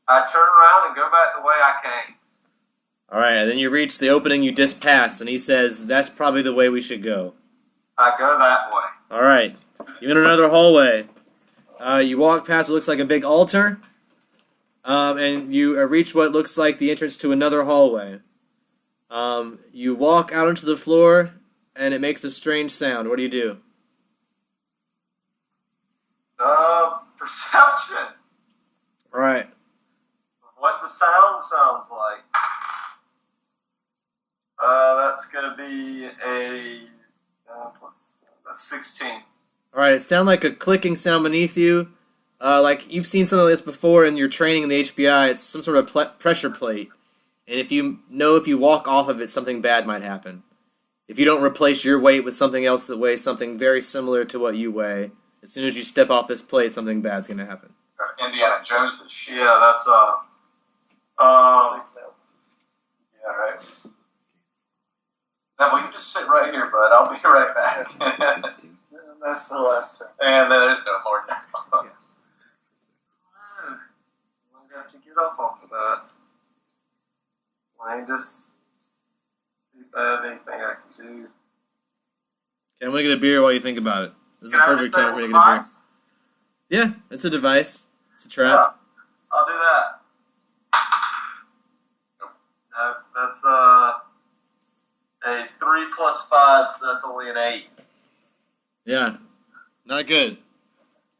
I turn around and go back the way I came. Alright, and then you reach the opening you just passed, and he says, that's probably the way we should go. I go that way. Alright, you enter another hallway. You walk past what looks like a big altar, and you reach what looks like the entrance to another hallway. You walk out onto the floor, and it makes a strange sound. What do you do? Perception. Alright. What the sound sounds like. That's gonna be a 16. Alright, it sounds like a clicking sound beneath you. Like you've seen something like this before in your training in the HBI. It's some sort of pressure plate. And if you walk off of it, something bad might happen. If you don't replace your weight with something else that weighs something very similar to what you weigh, as soon as you step off this plate, something bad's going to happen. Indiana Jones this shit. Yeah, that's Yeah, right. Now, will you just sit right here, bud? I'll be right back. that's the last time. And then there's no more now. I'm gonna have to get up off of that. I can just see if I have anything I can do. Okay, I'm going to get a beer while you think about it. This is Can the I perfect just time for you to have get a beer. device? Yeah, it's a device. It's a trap. Yeah, I'll do that. No, that's a 3 plus 5, so that's only an 8. Yeah, not good.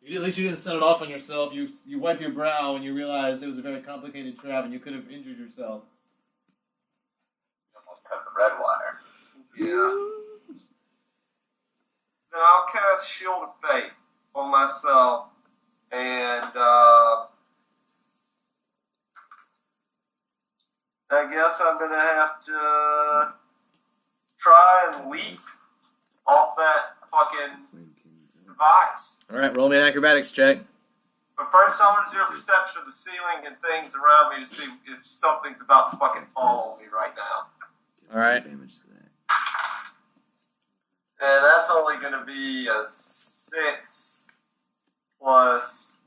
At least you didn't set it off on yourself. You wipe your brow when you realize it was a very complicated trap and you could have injured yourself. You almost cut the red wire. Yeah. Then I'll cast Shield of Fate on myself, and I guess I'm gonna have to try and leap off that fucking device. Alright, roll me an acrobatics check. But first, I want to do a perception of the ceiling and things around me to see if something's about to fucking fall on me right now. Alright. Damage to that. And that's only going to be a 6 plus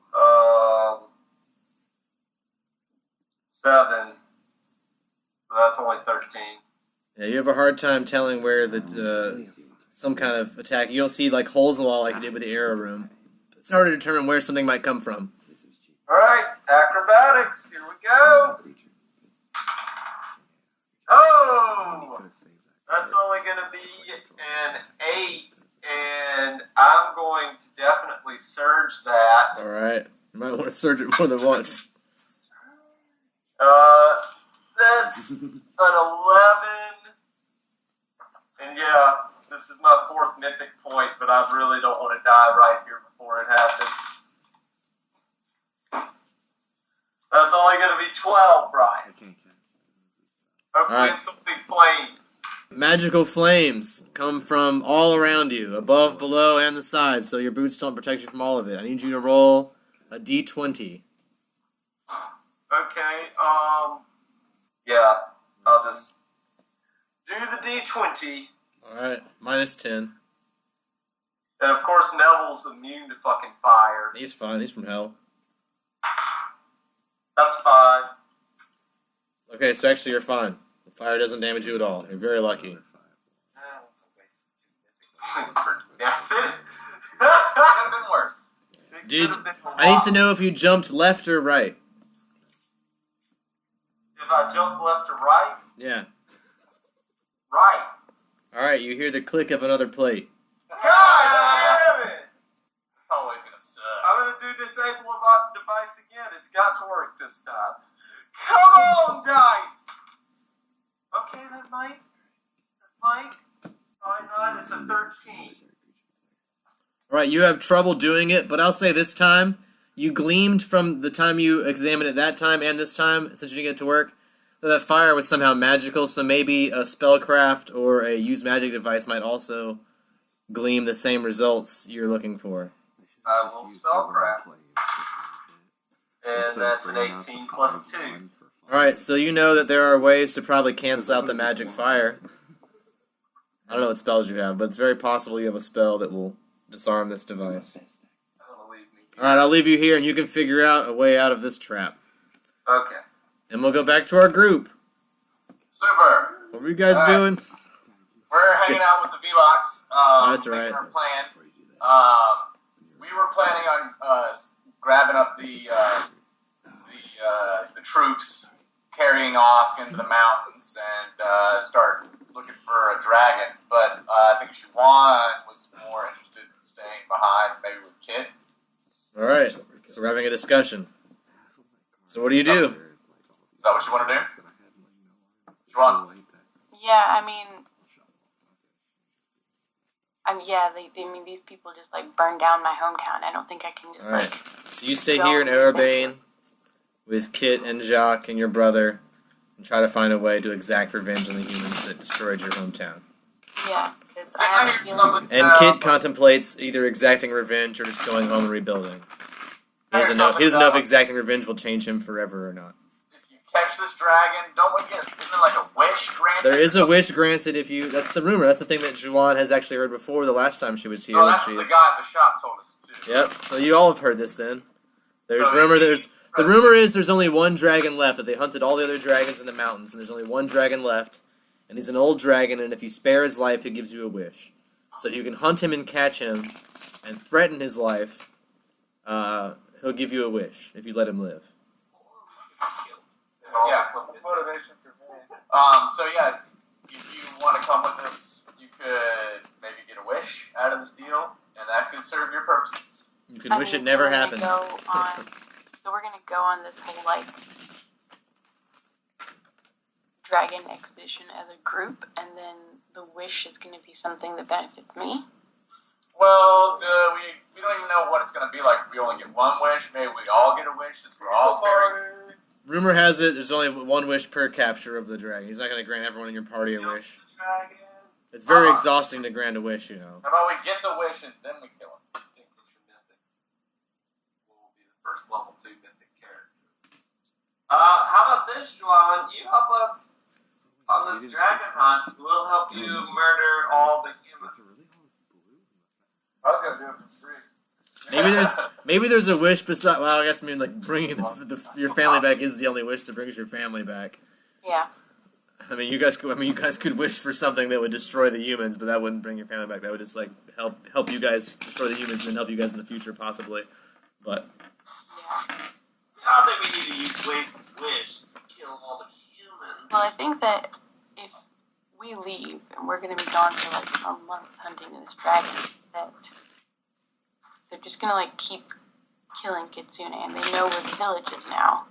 7. So that's only 13. Yeah, you have a hard time telling where the some kind of attack. You don't see like holes in the wall like you did with the arrow room. It's hard to determine where something might come from. Alright, acrobatics, here we go. Oh! That's only going to be an 8, and I'm going to definitely surge that. Alright. You might want to surge it more than once. That's an 11. And yeah, this is my 4th mythic point, but I really don't want to die right here before it happens. That's only going to be 12, Brian. Hopefully Alright. it's something plain. Magical flames come from all around you, above, below, and the sides, so your boots don't protect you from all of it. I need you to roll a d20. Okay, yeah, I'll just do the D20. Alright, minus 10. And of course, Neville's immune to fucking fire. He's fine, he's from hell. That's 5. Okay, so actually you're fine. The fire doesn't damage you at all. You're very lucky. Thanks for nothing. Could have been worse. Dude, I need to know if you jumped left or right. If I jump left or right? Yeah. Right. Alright, you hear the click of another plate. God damn it! It's always gonna suck. I'm gonna do disable device again. It's got to work this time. Come on, dice! Okay, that might. Why not? It's a 13. Alright, you have trouble doing it, but I'll say this time, you gleamed from the time you examined it that time and this time, since you didn't get to work, that fire was somehow magical, so maybe a spellcraft or a use magic device might also gleam the same results you're looking for. I will spellcraft. And that's an 18 plus 2. Alright, so you know that there are ways to probably cancel out the magic fire. I don't know what spells you have, but it's very possible you have a spell that will disarm this device. Don't leave me. Alright, I'll leave you here and you can figure out a way out of this trap. Okay. And we'll go back to our group. Super. What were you guys Alright. doing? We're hanging out with the V-Box. That's making right. our plan. We were planning on grabbing up the troops, carrying Osk into the mountains, and start looking for a dragon. But I think Siobhan was more interested in staying behind, maybe with Kit. Alright, so we're having a discussion. So what do you do? Is that what you want to do? Siobhan? Yeah, these people just like burned down my hometown. I don't think I can just Alright, so you stay here in Erebane with Kit and Jacques and your brother and try to find a way to exact revenge on the humans that destroyed your hometown. yeah, because I I have a hear feeling. something. And Kit contemplates either exacting revenge or just going home and rebuilding. He doesn't know if exacting revenge will change him forever or not. If you catch this dragon, don't we get, isn't there like a wish granted? There is a wish granted if you... That's the rumor. That's the thing that Juwan has actually heard before the last time she was here. Oh, when that's she... what the guy at the shop told us too. Yep, so you all have heard this then. There's So rumor, he- the rumor is there's only one dragon left, that they hunted all the other dragons in the mountains, and there's only one dragon left, and he's an old dragon, and if you spare his life, he gives you a wish. So if you can hunt him and catch him, and threaten his life, he'll give you a wish, if you let him live. Yeah. Motivation for me. So yeah, if you want to come with us, you could maybe get a wish out of this deal, and that could serve your purposes. You could wish it never happened. So we're gonna go on this whole like dragon expedition as a group, and then the wish is gonna be something that benefits me. Well, we don't even know what it's going to be like. If we only get one wish, maybe we all get a wish since we're all sparing. rumor has it there's only one wish per capture of the dragon. He's not going to grant everyone in your party a wish. It's very exhausting to grant a wish, you know. How about we get the wish and then we kill him? I think that your mythics will be the first level 2 mythic character. How about this, Juan? You help us on this dragon hunt. We'll help you murder all the humans. I was going to do it for free. Maybe there's a wish beside. Well, I guess like bringing your family back is the only wish that brings your family back. Yeah. I mean, you guys could wish for something that would destroy the humans, but that wouldn't bring your family back. That would just like help you guys destroy the humans and then help you guys in the future possibly. But I don't think we need to use wish to kill all the humans. Well, I think that if we leave and we're going to be gone for like a month hunting this dragon, that they're just going to like keep killing Kitsune, and they know where the village is now.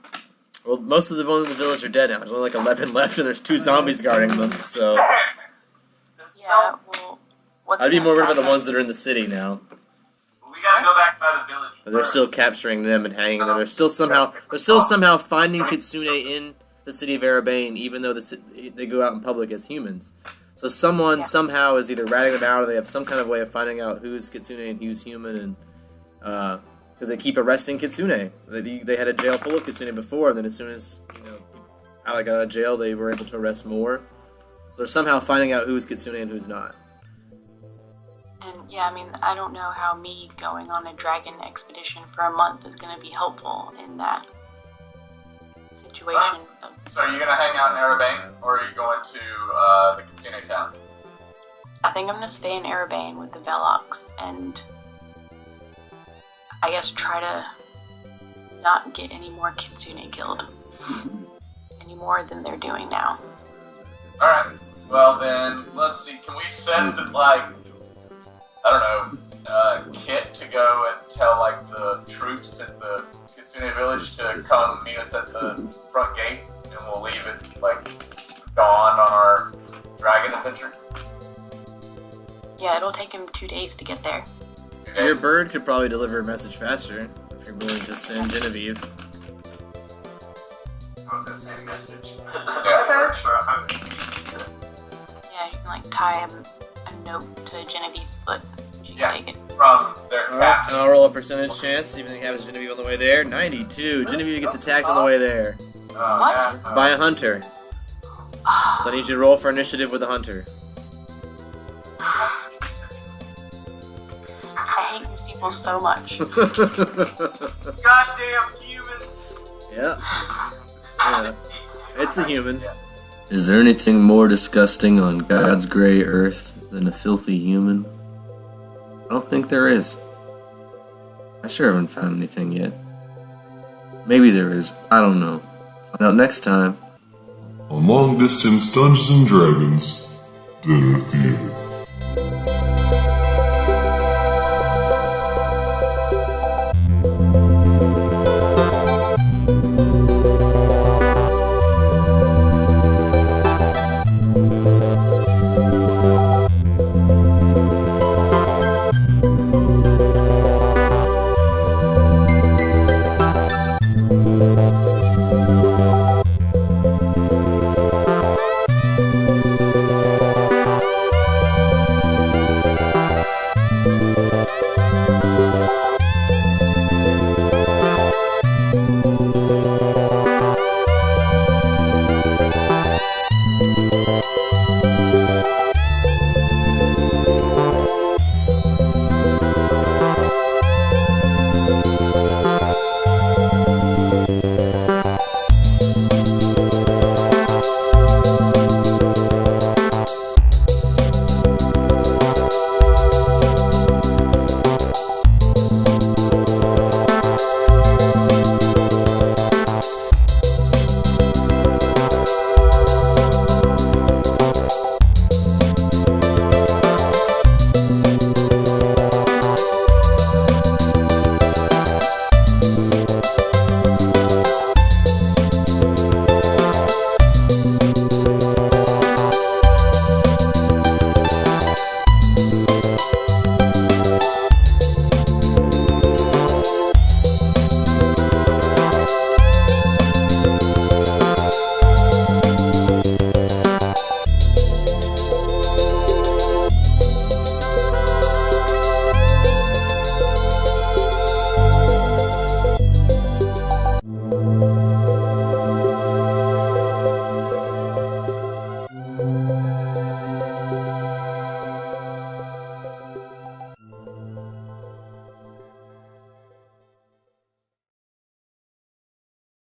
well, most of the ones in the village are dead now. There's only like 11 left, and there's 2 zombies guarding them. So Yeah, well, what's I'd be gonna more worried stop about the us? ones that are in the city now. We gotta go back by the village. But they're still capturing them and hanging them. They're still somehow finding Kitsune in the city of Arabane, even though they go out in public as humans. So someone somehow is either ratting them out, or they have some kind of way of finding out who's Kitsune and who's human, and because they keep arresting Kitsune. They had a jail full of Kitsune before, and then as soon as Alec got out of jail, they were able to arrest more. So they're somehow finding out who's Kitsune and who's not. And yeah, I mean, I don't know how me going on a dragon expedition for a month is going to be helpful in that situation. So are you going to hang out in Arabane, or are you going to the Kitsune town? I think I'm going to stay in Arabane with the Velox and I guess try to not get any more Kitsune killed. Any more than they're doing now. Alright, well then, let's see, can we send, like, I don't know, Kit to go and tell, like, the troops at the Kitsune village to come meet us at the front gate, and we'll leave it, like, dawn on our dragon adventure? Yeah, it'll take him 2 days to get there. 2 days? Your bird could probably deliver a message faster if you're willing to send Genevieve. I was gonna say message. Yeah. Search for 100. Yeah, you can like tie a note to Genevieve's foot. She Yeah. can take it. From their Alright, and captain. I'll roll a percentage chance, see if anything happens to Genevieve on the way there. 92. Genevieve gets attacked on the way there What? Yeah, by a hunter. So I need you to roll for initiative with a hunter. I hate these people so much. Goddamn humans! Yeah. It's a human. Is there anything more disgusting on God's gray earth than a filthy human? I don't think there is. I sure haven't found anything yet. Maybe there is. I don't know. Find out next time. On Long Distance Dungeons and Dragons Dinner Theater.